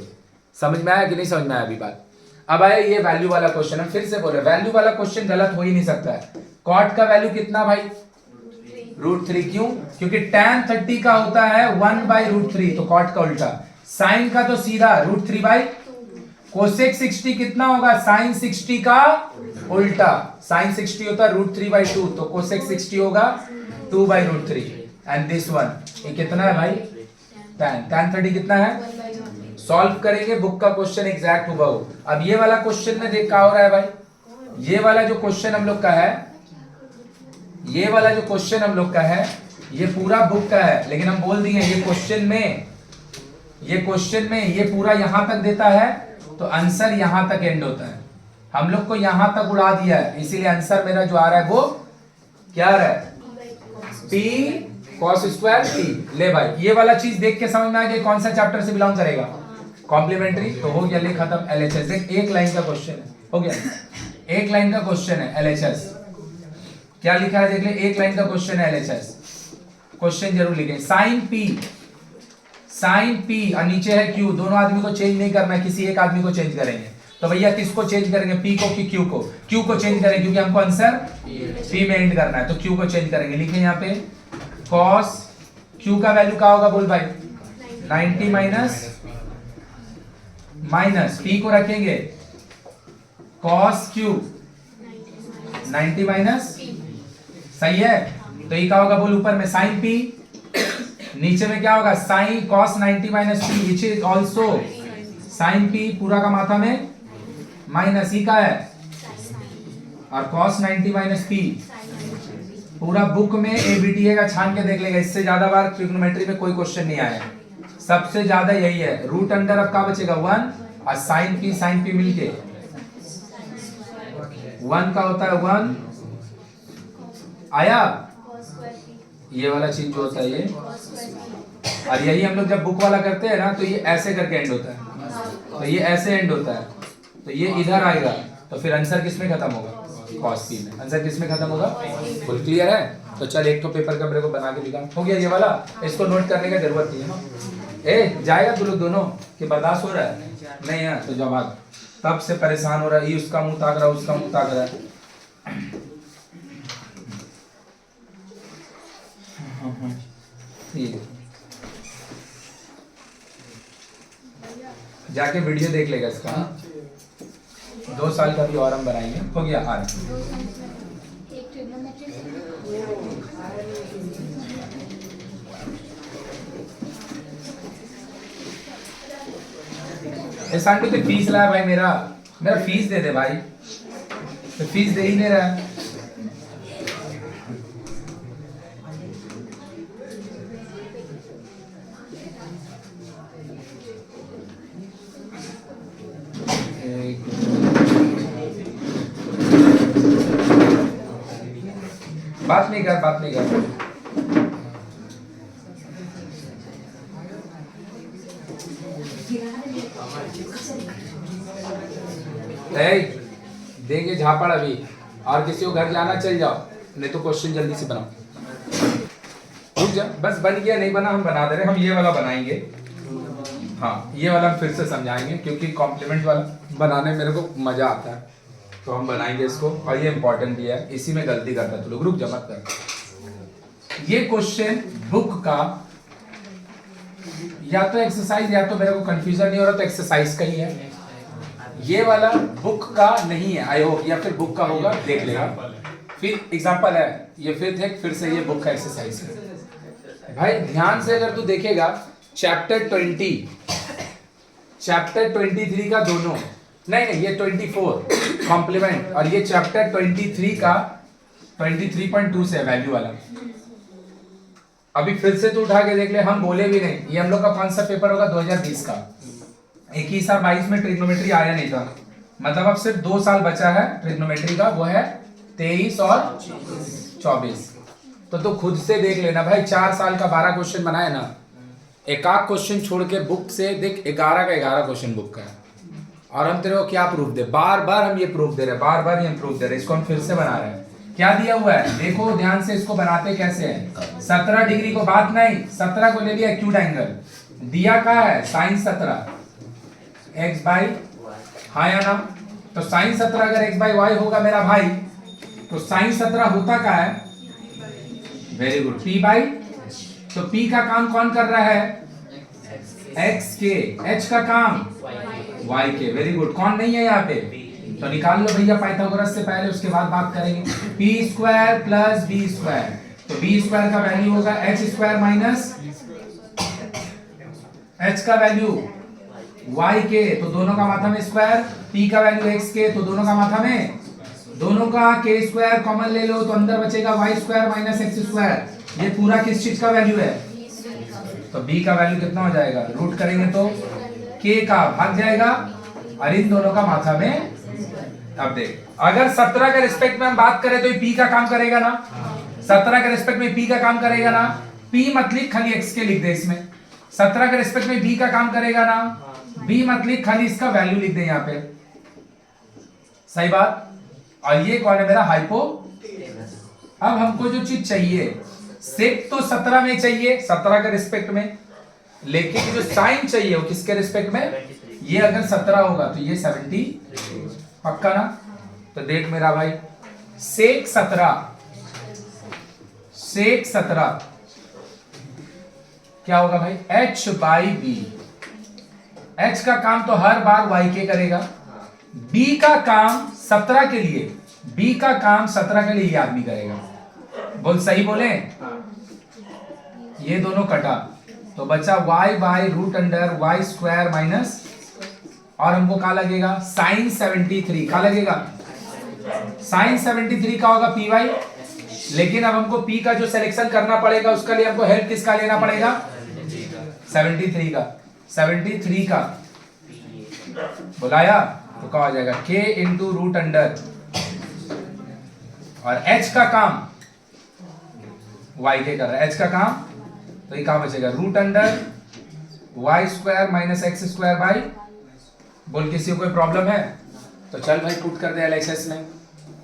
समझ में आया कि नहीं समझ में आया अभी बात? अब आया ये वैल्यू वाला क्वेश्चन। हम फिर से बोल रहे हैं, वैल्यू वाला क्वेश्चन गलत हो ही नहीं सकता है। कॉट का वैल्यू कितना भाई? √3। क्यों? क्योंकि tan 30 का होता है 1/√3, तो कॉट का उल्टा। साइन का तो सीधा √3/, कोसेक 60 कितना होगा? साइन 60 का उल्टा। साइन 60 होता है √3/2, तो कोसेक 60 होगा 2/√3। एंड दिस वन ये कितना है भाई? tan 30 कितना है? सॉल्व करेंगे बुक का क्वेश्चन एग्जैक्ट होगा वो। अब ये वाला क्वेश्चन में देख क्या हो रहा है भाई? ये वाला जो क्वेश्चन हम लोग का है, ये वाला जो क्वेश्चन हम लोग का है, ये पूरा बुक का है, लेकिन हम बोल दिए ये क्वेश्चन में ये पूरा यहां तक देता है, तो आंसर यहां तक एंड होता है। हम लोग को यहां तक उड़ा दिया है, इसीलिए आंसर मेरा जो आ रहा है वो क्या आ रहा है? P cos square T। ले भाई, ये वाला चीज देख के समझ में आ गया कौन सा चैप्टर से बिलोंग करेगा? कॉम्प्लीमेंट्री। तो हो गया, ले खत्म। LHS देख, एक लाइन का क्वेश्चन है, हो गया, एक लाइन का क्वेश्चन है LHS। क्या लिखा है देख ले, एक लाइन का क्वेश्चन है LHS। क्वेश्चन जरूर लिखें। साइन P और नीचे है Q, दोनों आदमी को चेंज नहीं करना है, किसी एक आदमी को चेंज करेंगे। तो भैया किसको चेंज करेंगे? P को कि Q को? Q को चेंज करेंगे क्योंकि हमको आंसर P में एंड करना है, तो Q को चेंज करेंगे। लिखें यहाँ पे cos Q का वैल्यू क्या होगा बोल भाई? 90 माइनस P को रखेंगे cos Q 90 माइनस, सही है। तो ये क्या होगा बोल? ऊपर में sin P, नीचे में क्या होगा? sin cos 90 minus P, which is also sin P, पूरा का माथा में माइनस ही का है, और cos 90 माइनस P पूरा बुक में ABTA का छान के देख लेगा। इससे ज्यादा बार ट्रिग्नोमेट्री में कोई क्वेश्चन नहीं आया, सबसे ज्यादा यही है। रूट अंडर अब क्या बचेगा? 1, और sin P मिलके 1 का होता है 1 आया। ये वाला चीज जो होता है ये, और यही हम लोग जब बुक वाला करते हैं ना, तो ये ऐसे करके एंड होता है, तो ये ऐसे एंड होता है, तो ये इधर आएगा, तो फिर आंसर किस में खत्म होगा? cos P में। आंसर किस में खत्म होगा? फुल क्लियर है? तो चल एक तो पेपर का मेरे को बना के दिखा। हो गया ये वाला, इसको नोट करने की जरूरत नहीं है। ए जाएगा तू लोग दोनों कि बर्दाश्त हो रहा है? नहीं है तो जवाब तब से परेशान हो रहा है, ये उसका मुंह ताक रहा है, उसका मुंह ताक रहा है। जाके वीडियो देख लेगा इसका। 2 साल का भी और हम बनाएंगे। हो गया आज सांटू तो फीस लाया भाई, मेरा फीस दे दे भाई, तो फीस दे ही नहीं रहा है। बात नहीं कर। देंगे झापड़ अभी, और किसी को घर जाना चल जाओ, नहीं तो क्वेश्चन जल्दी से बनाओ। रुक जा, बस बन गया, नहीं बना हम बना दे रहे। हम ये वाला बनाएंगे, हाँ ये वाला हम फिर से समझाएंगे, क्योंकि कॉम्प्लीमेंट वाला बनाने में मेरे को मजा आता है, तो हम बनाएंगे इसको। और ये इंपॉर्टेंट भी है, इसी में गलती करता है तू लोग। रुक जा मत कर। ये क्वेश्चन बुक का या तो एक्सरसाइज, या तो मेरे को कंफ्यूजन नहीं हो रहा तो एक्सरसाइज का ही है। ये वाला बुक का नहीं है आई होप, या फिर बुक का होगा, देख लेगा। फिर एग्जांपल है ये, फिर से ये बुक का एक्सरसाइज है भाई। ध्यान से अगर तू देखेगा चैप्टर 23 का दोनों, नहीं ये 24 कॉम्प्लीमेंट, और ये चैप्टर 23 का 23.2 से वैल्यू वाला। अभी फिर से तू उठा के देख ले, हम बोले भी नहीं। ये हम लोग का कौन सा पेपर होगा? 2020 का। 21 और 22 में ट्रिग्नोमेट्री आया नहीं था, मतलब अब सिर्फ 2 साल बचा है ट्रिग्नोमेट्री का, वो है 23 और 24। तो तू खुद से देख लेना भाई, 4 साल का 12 क्वेश्चन बनाए ना, एक आध क्वेश्चन छोड़ के बुक से देख 11 का 11 क्वेश्चन बुक का है। और हम तेरे को क्या प्रूफ दे, बार बार हम ये प्रूफ दे रहे हैं, बार बार ये प्रूफ दे रहे हैं, इसको हम फिर से बना रहे हैं। क्या दिया हुआ है देखो ध्यान से, इसको बनाते कैसे हैं। 17 डिग्री को बात नहीं, 17 को ले लिया एक्यूट एंगल, दिया क्या है साइन 17 एक्स बाई, हाँ या ना। तो साइन 17 अगर एक्स बाई वाई होगा मेरा भाई, तो साइन 17 होता क्या है, वेरी गुड, पी बाई, तो पी का काम कौन कर रहा है, एक्स के, एच का काम वाई के, वेरी गुड। कौन नहीं है यहाँ पे, तो निकाल लो भैया पाइथागोरस से पहले, उसके बाद बात करेंगे। P square plus b square, तो बी स्क्वायर का वैल्यू होगा एच स्क्वायर माइनस एच का वैल्यू वाई के, तो दोनों का माथा में स्क्वायर, पी का वैल्यू एक्स के, तो दोनों का माथा में, दोनों का के स्क्वायर कॉमन ले लो, तो अंदर बचेगा y square minus x square. ये पूरा किस चीज का वैल्यू है, तो बी का वैल्यू कितना हो जाएगा, रूट करेंगे तो के का भाग जाएगा, और इन दोनों का माथा में। अब देख अगर 17 के रिस्पेक्ट में हम बात करें तो ये पी का काम करेगा ना, 17 के रिस्पेक्ट में पी का काम करेगा ना, पी मत लिख खाली एक्स के लिख दे इसमें, 17 के रिस्पेक्ट में बी का काम करेगा ना, बी मत लिख खाली इसका वैल्यू लिख दे यहाँ पे, सही बात। और ये कौन है मेरा हाइपो। अब हमको जो चीज चाहिए, सेक तो 17 में चाहिए, 17 के रिस्पेक्ट में, लेकिन जो साइन चाहिए वो किसके रिस्पेक्ट में, ये अगर 17 होगा तो ये 70 पक्का ना। तो देख मेरा भाई, सेक 17 क्या होगा भाई, h बाई बी, h का काम तो हर बार y के करेगा, b का काम 17 के लिए, b का काम 17 के लिए ये आदमी करेगा, बोल सही बोले। ये दोनों कटा तो बचा y by root under y square minus, और हमको क्या लगेगा साइन 73, क्या लगेगा साइन 73 का होगा पी वाई। लेकिन अब हमको p का जो सिलेक्शन करना पड़ेगा, उसका लिए हमको हेल्प किसका लेना पड़ेगा, 73 का बुलाया, तो क्या हो जाएगा k इंटू रूट अंडर, और h का काम y के कर रहा है, h का काम, तो ये क्या बचेगा root under y square minus x square by. बोल किसी को कोई प्रॉब्लम है तो चल भाई पुट कर दे एलएचएस में,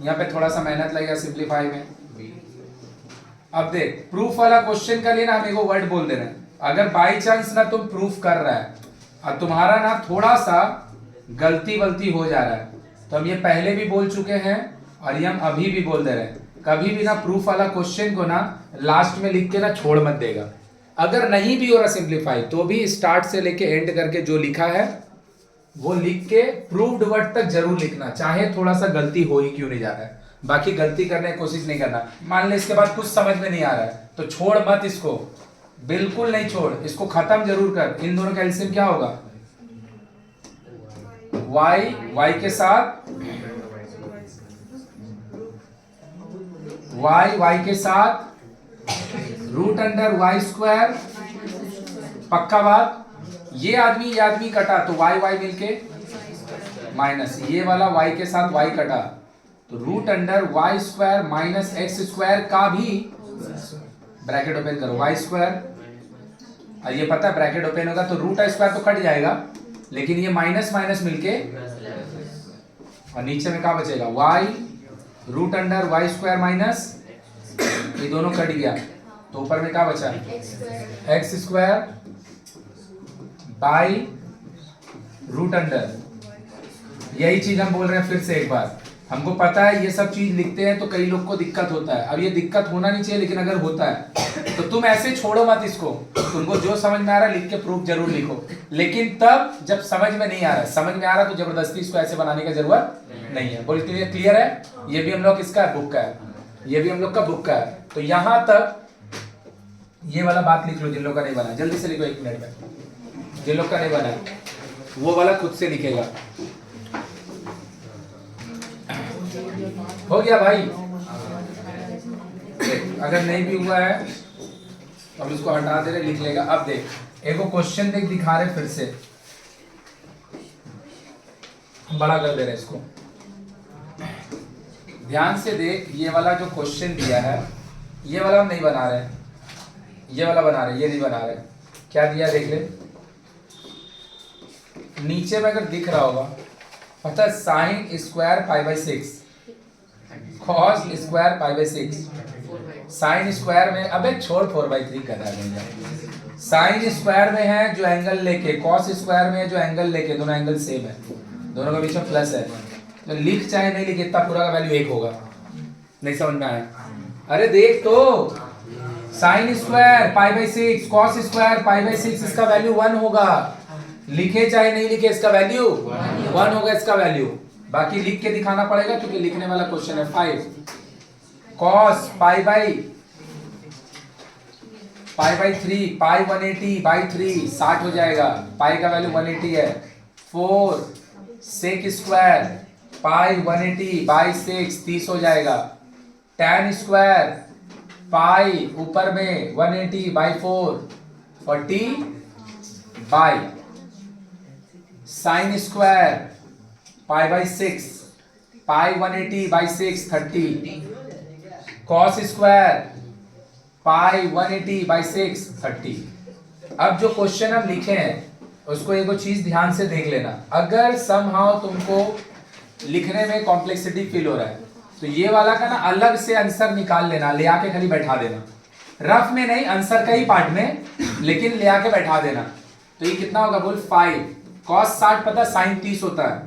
यहाँ पे थोड़ा सा मेहनत लगेगा सिंप्लीफाई में। अब देख प्रूफ वाला क्वेश्चन का लिए ना हम एगो वर्ड बोल दे रहे हैं, अगर बाई चांस ना तुम प्रूफ कर रहा है और तुम्हारा ना थोड़ा सा गलती वलती हो जा रहा है, तो हम ये पहले भी बोल चुके हैं और ये हम अभी भी बोल दे रहे हैं, कभी भी ना प्रूफ वाला क्वेश्चन को ना लास्ट में लिख के ना छोड़ मत देगा। अगर नहीं भी हो रहा सिंप्लीफाई तो भी स्टार्ट से लेके एंड करके जो लिखा है वो लिख के प्रूव्ड वर्ड तक जरूर लिखना, चाहे थोड़ा सा गलती हो ही क्यों नहीं जा रहा है, बाकी गलती करने की कोशिश नहीं करना। मान ले इसके बाद कुछ समझ में नहीं आ रहा है तो छोड़ मत इसको, बिल्कुल नहीं छोड़, इसको खत्म जरूर कर। इन दोनों का एलसीएम क्या होगा, y के साथ y के साथ रूट अंडर वाई स्क्वायर, पक्का बात। ये आदमी कटा तो y मिलके माइनस, ये वाला y के साथ y कटा तो root under y square minus x square का भी ब्रैकेट ओपन करो वाई स्क्वायर, और ये पता है ब्रैकेट ओपन होगा तो रूट स्क्वायर तो कट जाएगा, लेकिन ये माइनस माइनस मिलके और नीचे में क्या बचेगा y root under y square minus, ये दोनों कट गया तो ऊपर में क्या बचा x square by root under. यही चीज हम बोल रहे हैं फिर से एक बार, हमको पता है ये सब चीज लिखते हैं तो कई लोग को दिक्कत होता है, अब ये दिक्कत होना नहीं चाहिए, लेकिन अगर होता है तो तुम ऐसे छोड़ो मत इसको, तुमको जो समझ में आ रहा है लिख के प्रूफ जरूर लिखो, लेकिन तब जब समझ में नहीं आ रहा है, समझ में आ रहा है तो जबरदस्ती इसको ऐसे बनाने की जरूरत नहीं है। बोल क्लियर है, ये भी हम लोग इसका बुक का है, ये भी हम लोग का बुक का है, तो यहां तक ये वाला बात लिख लो जिन लोग का नहीं बना, जल्दी से लिखो 1 मिनट में, जिन लोग का नहीं बना वो वाला खुद से लिखेगा। हो गया भाई, अगर नहीं भी हुआ है तो हम इसको हटा दे रहे, लिख लेगा। अब देख एगो क्वेश्चन देख दिखा रहे फिर से, बड़ा कर दे रहे हैं इसको। ध्यान से देख, ये वाला जो क्वेश्चन दिया है ये वाला हम नहीं बना रहे हैं, ये वाला बना रहे हैं, ये नहीं बना रहे। क्या दिया देख ले, नीचे में अगर दिख रहा होगा पता sine square pi by 6, cos square pi by 6, sine square में अबे छोड़ 4/3 कर रहा है। साइन स्क्वायर में है जो एंगल लेके, कॉस स्क्वायर में है जो एंगल लेके, दोनों एंगल सेम है, दोनों के बीच में प्लस है, तो लिख चाहे नहीं लिख इतना पूरा का वैल्यू 1 होगा। नहीं समझ में आया? अरे देख तो, sine square pi by 6, cos square pi by 6, इसका वैल्यू 1 होगा, लिखे चाहे नहीं लिखे इसका वैल्यू 1 होगा इसका वैल्यू। बाकी लिख के दिखाना पड़ेगा क्योंकि लिखने वाला क्वेश्चन है। 5 cos pi by 3, pi 180 by 3 60 हो जाएगा, पाई का वैल्यू 180 है। 4 सेक स्क्वायर पाई 180 बाई 6 30 हो जाएगा। tan स्क्वायर पाई ऊपर में 180 by 4 40 by sine square pi by 6 pi 180 by 6 30, cos square pi 180 by 6 30। अब जो क्वेश्चन हम लिखे हैं उसको एक चीज ध्यान से देख लेना। अगर समहाउ तुमको लिखने में कॉम्प्लेक्सिटी फील हो रहा है तो ये वाला का ना अलग से आंसर निकाल लेना, ले आके खाली बैठा देना, रफ में नहीं, आंसर का ही पार्ट में, लेकिन ले आके बैठा देना। तो ये कितना होगा बोल, 5 कॉस 60 पता साइन 30 होता है,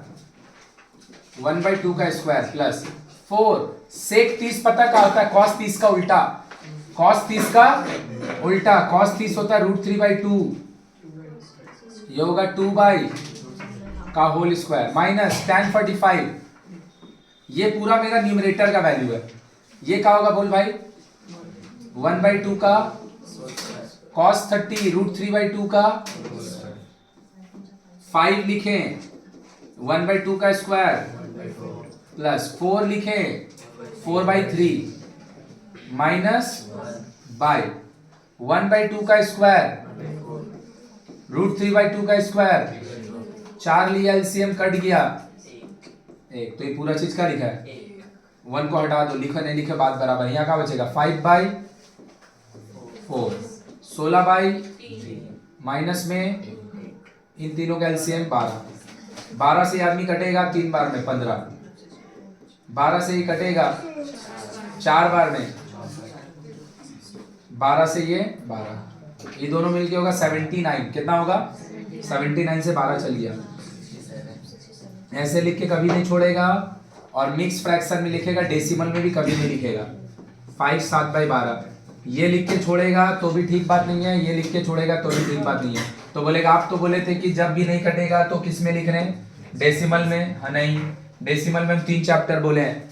1/2 का स्क्वायर प्लस 4 सेक 30 पता क्या होता है, कॉस 30 का उल्टा, कॉस 30 का उल्टा, कॉस 30 होता है √3/2, ये होगा 2 बाई का होल स्क्वायर माइनस tan 45, ये पूरा मेरा न्यूमरेटर का वैल्यू है। ये क्या होगा बोल भाई, 1/2 का cos 30 √3/2 का 5 लिखें 1/2 का स्क्वायर प्लस 4 लिखें 4/3 माइनस बाय 1/2 का स्क्वायर √3/2 का स्क्वायर, 4 लिया एलसीएम कट गया 1, तो ये पूरा चीज का लिखा है, 1 को हटा दो, लिखो नहीं लिखे बात बराबर। यहाँ का बचेगा 5/4 16/, माइनस में इन तीनों का एलसीएम 12 से आदमी कटेगा 3 बार में 15, 12 से ही कटेगा 4 बार में, 12 से ये 12, ये दोनों मिलके होगा 79। कितना होगा 79 से 12 चल गया। ऐसे लिख के कभी नहीं छोड़ेगा, और मिक्स फ्रैक्शन में लिखेगा, डेसिमल में भी कभी नहीं लिखेगा। 5 7/12 ये लिख के छोड़ेगा तो भी ठीक बात नहीं है, ये लिख के छोड़ेगा तो भी ठीक बात नहीं है। तो बोलेगा आप तो बोले थे कि जब भी नहीं कटेगा तो किस में लिख रहे हैं, डेसिमल में। हाँ नहीं, डेसिमल में हम 3 चैप्टर बोले हैं,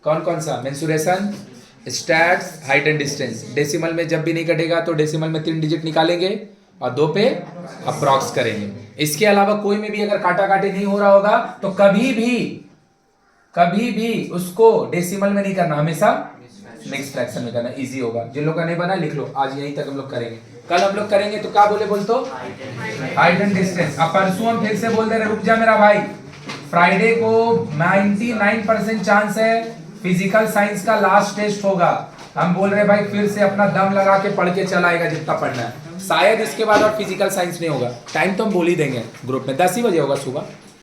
कौन कौन सा, mensuration, stats, height and distance. Decimal में जब भी नहीं कटेगा तो डेसिमल में 3 डिजिट निकालेंगे और 2 पे अप्रॉक्स करेंगे। इसके अलावा कोई में भी अगर काटा काटी नहीं हो रहा होगा तो कभी भी उसको डेसिमल में नहीं करना, हमेशा मिक्स फ्रैक्शन में करना, इजी होगा। जिन लोग का नहीं बना लिख लो, आज यहीं तक हम लोग करेंगे। कल हम लोग करेंगे तो क्या बोले, बोल तो हाइट एंड डिस्टेंस। अब परसों हम फिर से बोल दे रहे, रुक जा मेरा भाई, फ्राइडे को 99% चांस है फिजिकल साइंस का लास्ट टेस्ट होगा। हम बोल रहे भाई फिर से अपना दम लगा के पढ़ के चला आएगा जितना पढ़ना है, शायद इसके बाद और फिजिकल साइंस नहीं होगा। टाइम तो हम बोल ही देंगे ग्रुप में, 10 ही बजे होगा सुबह,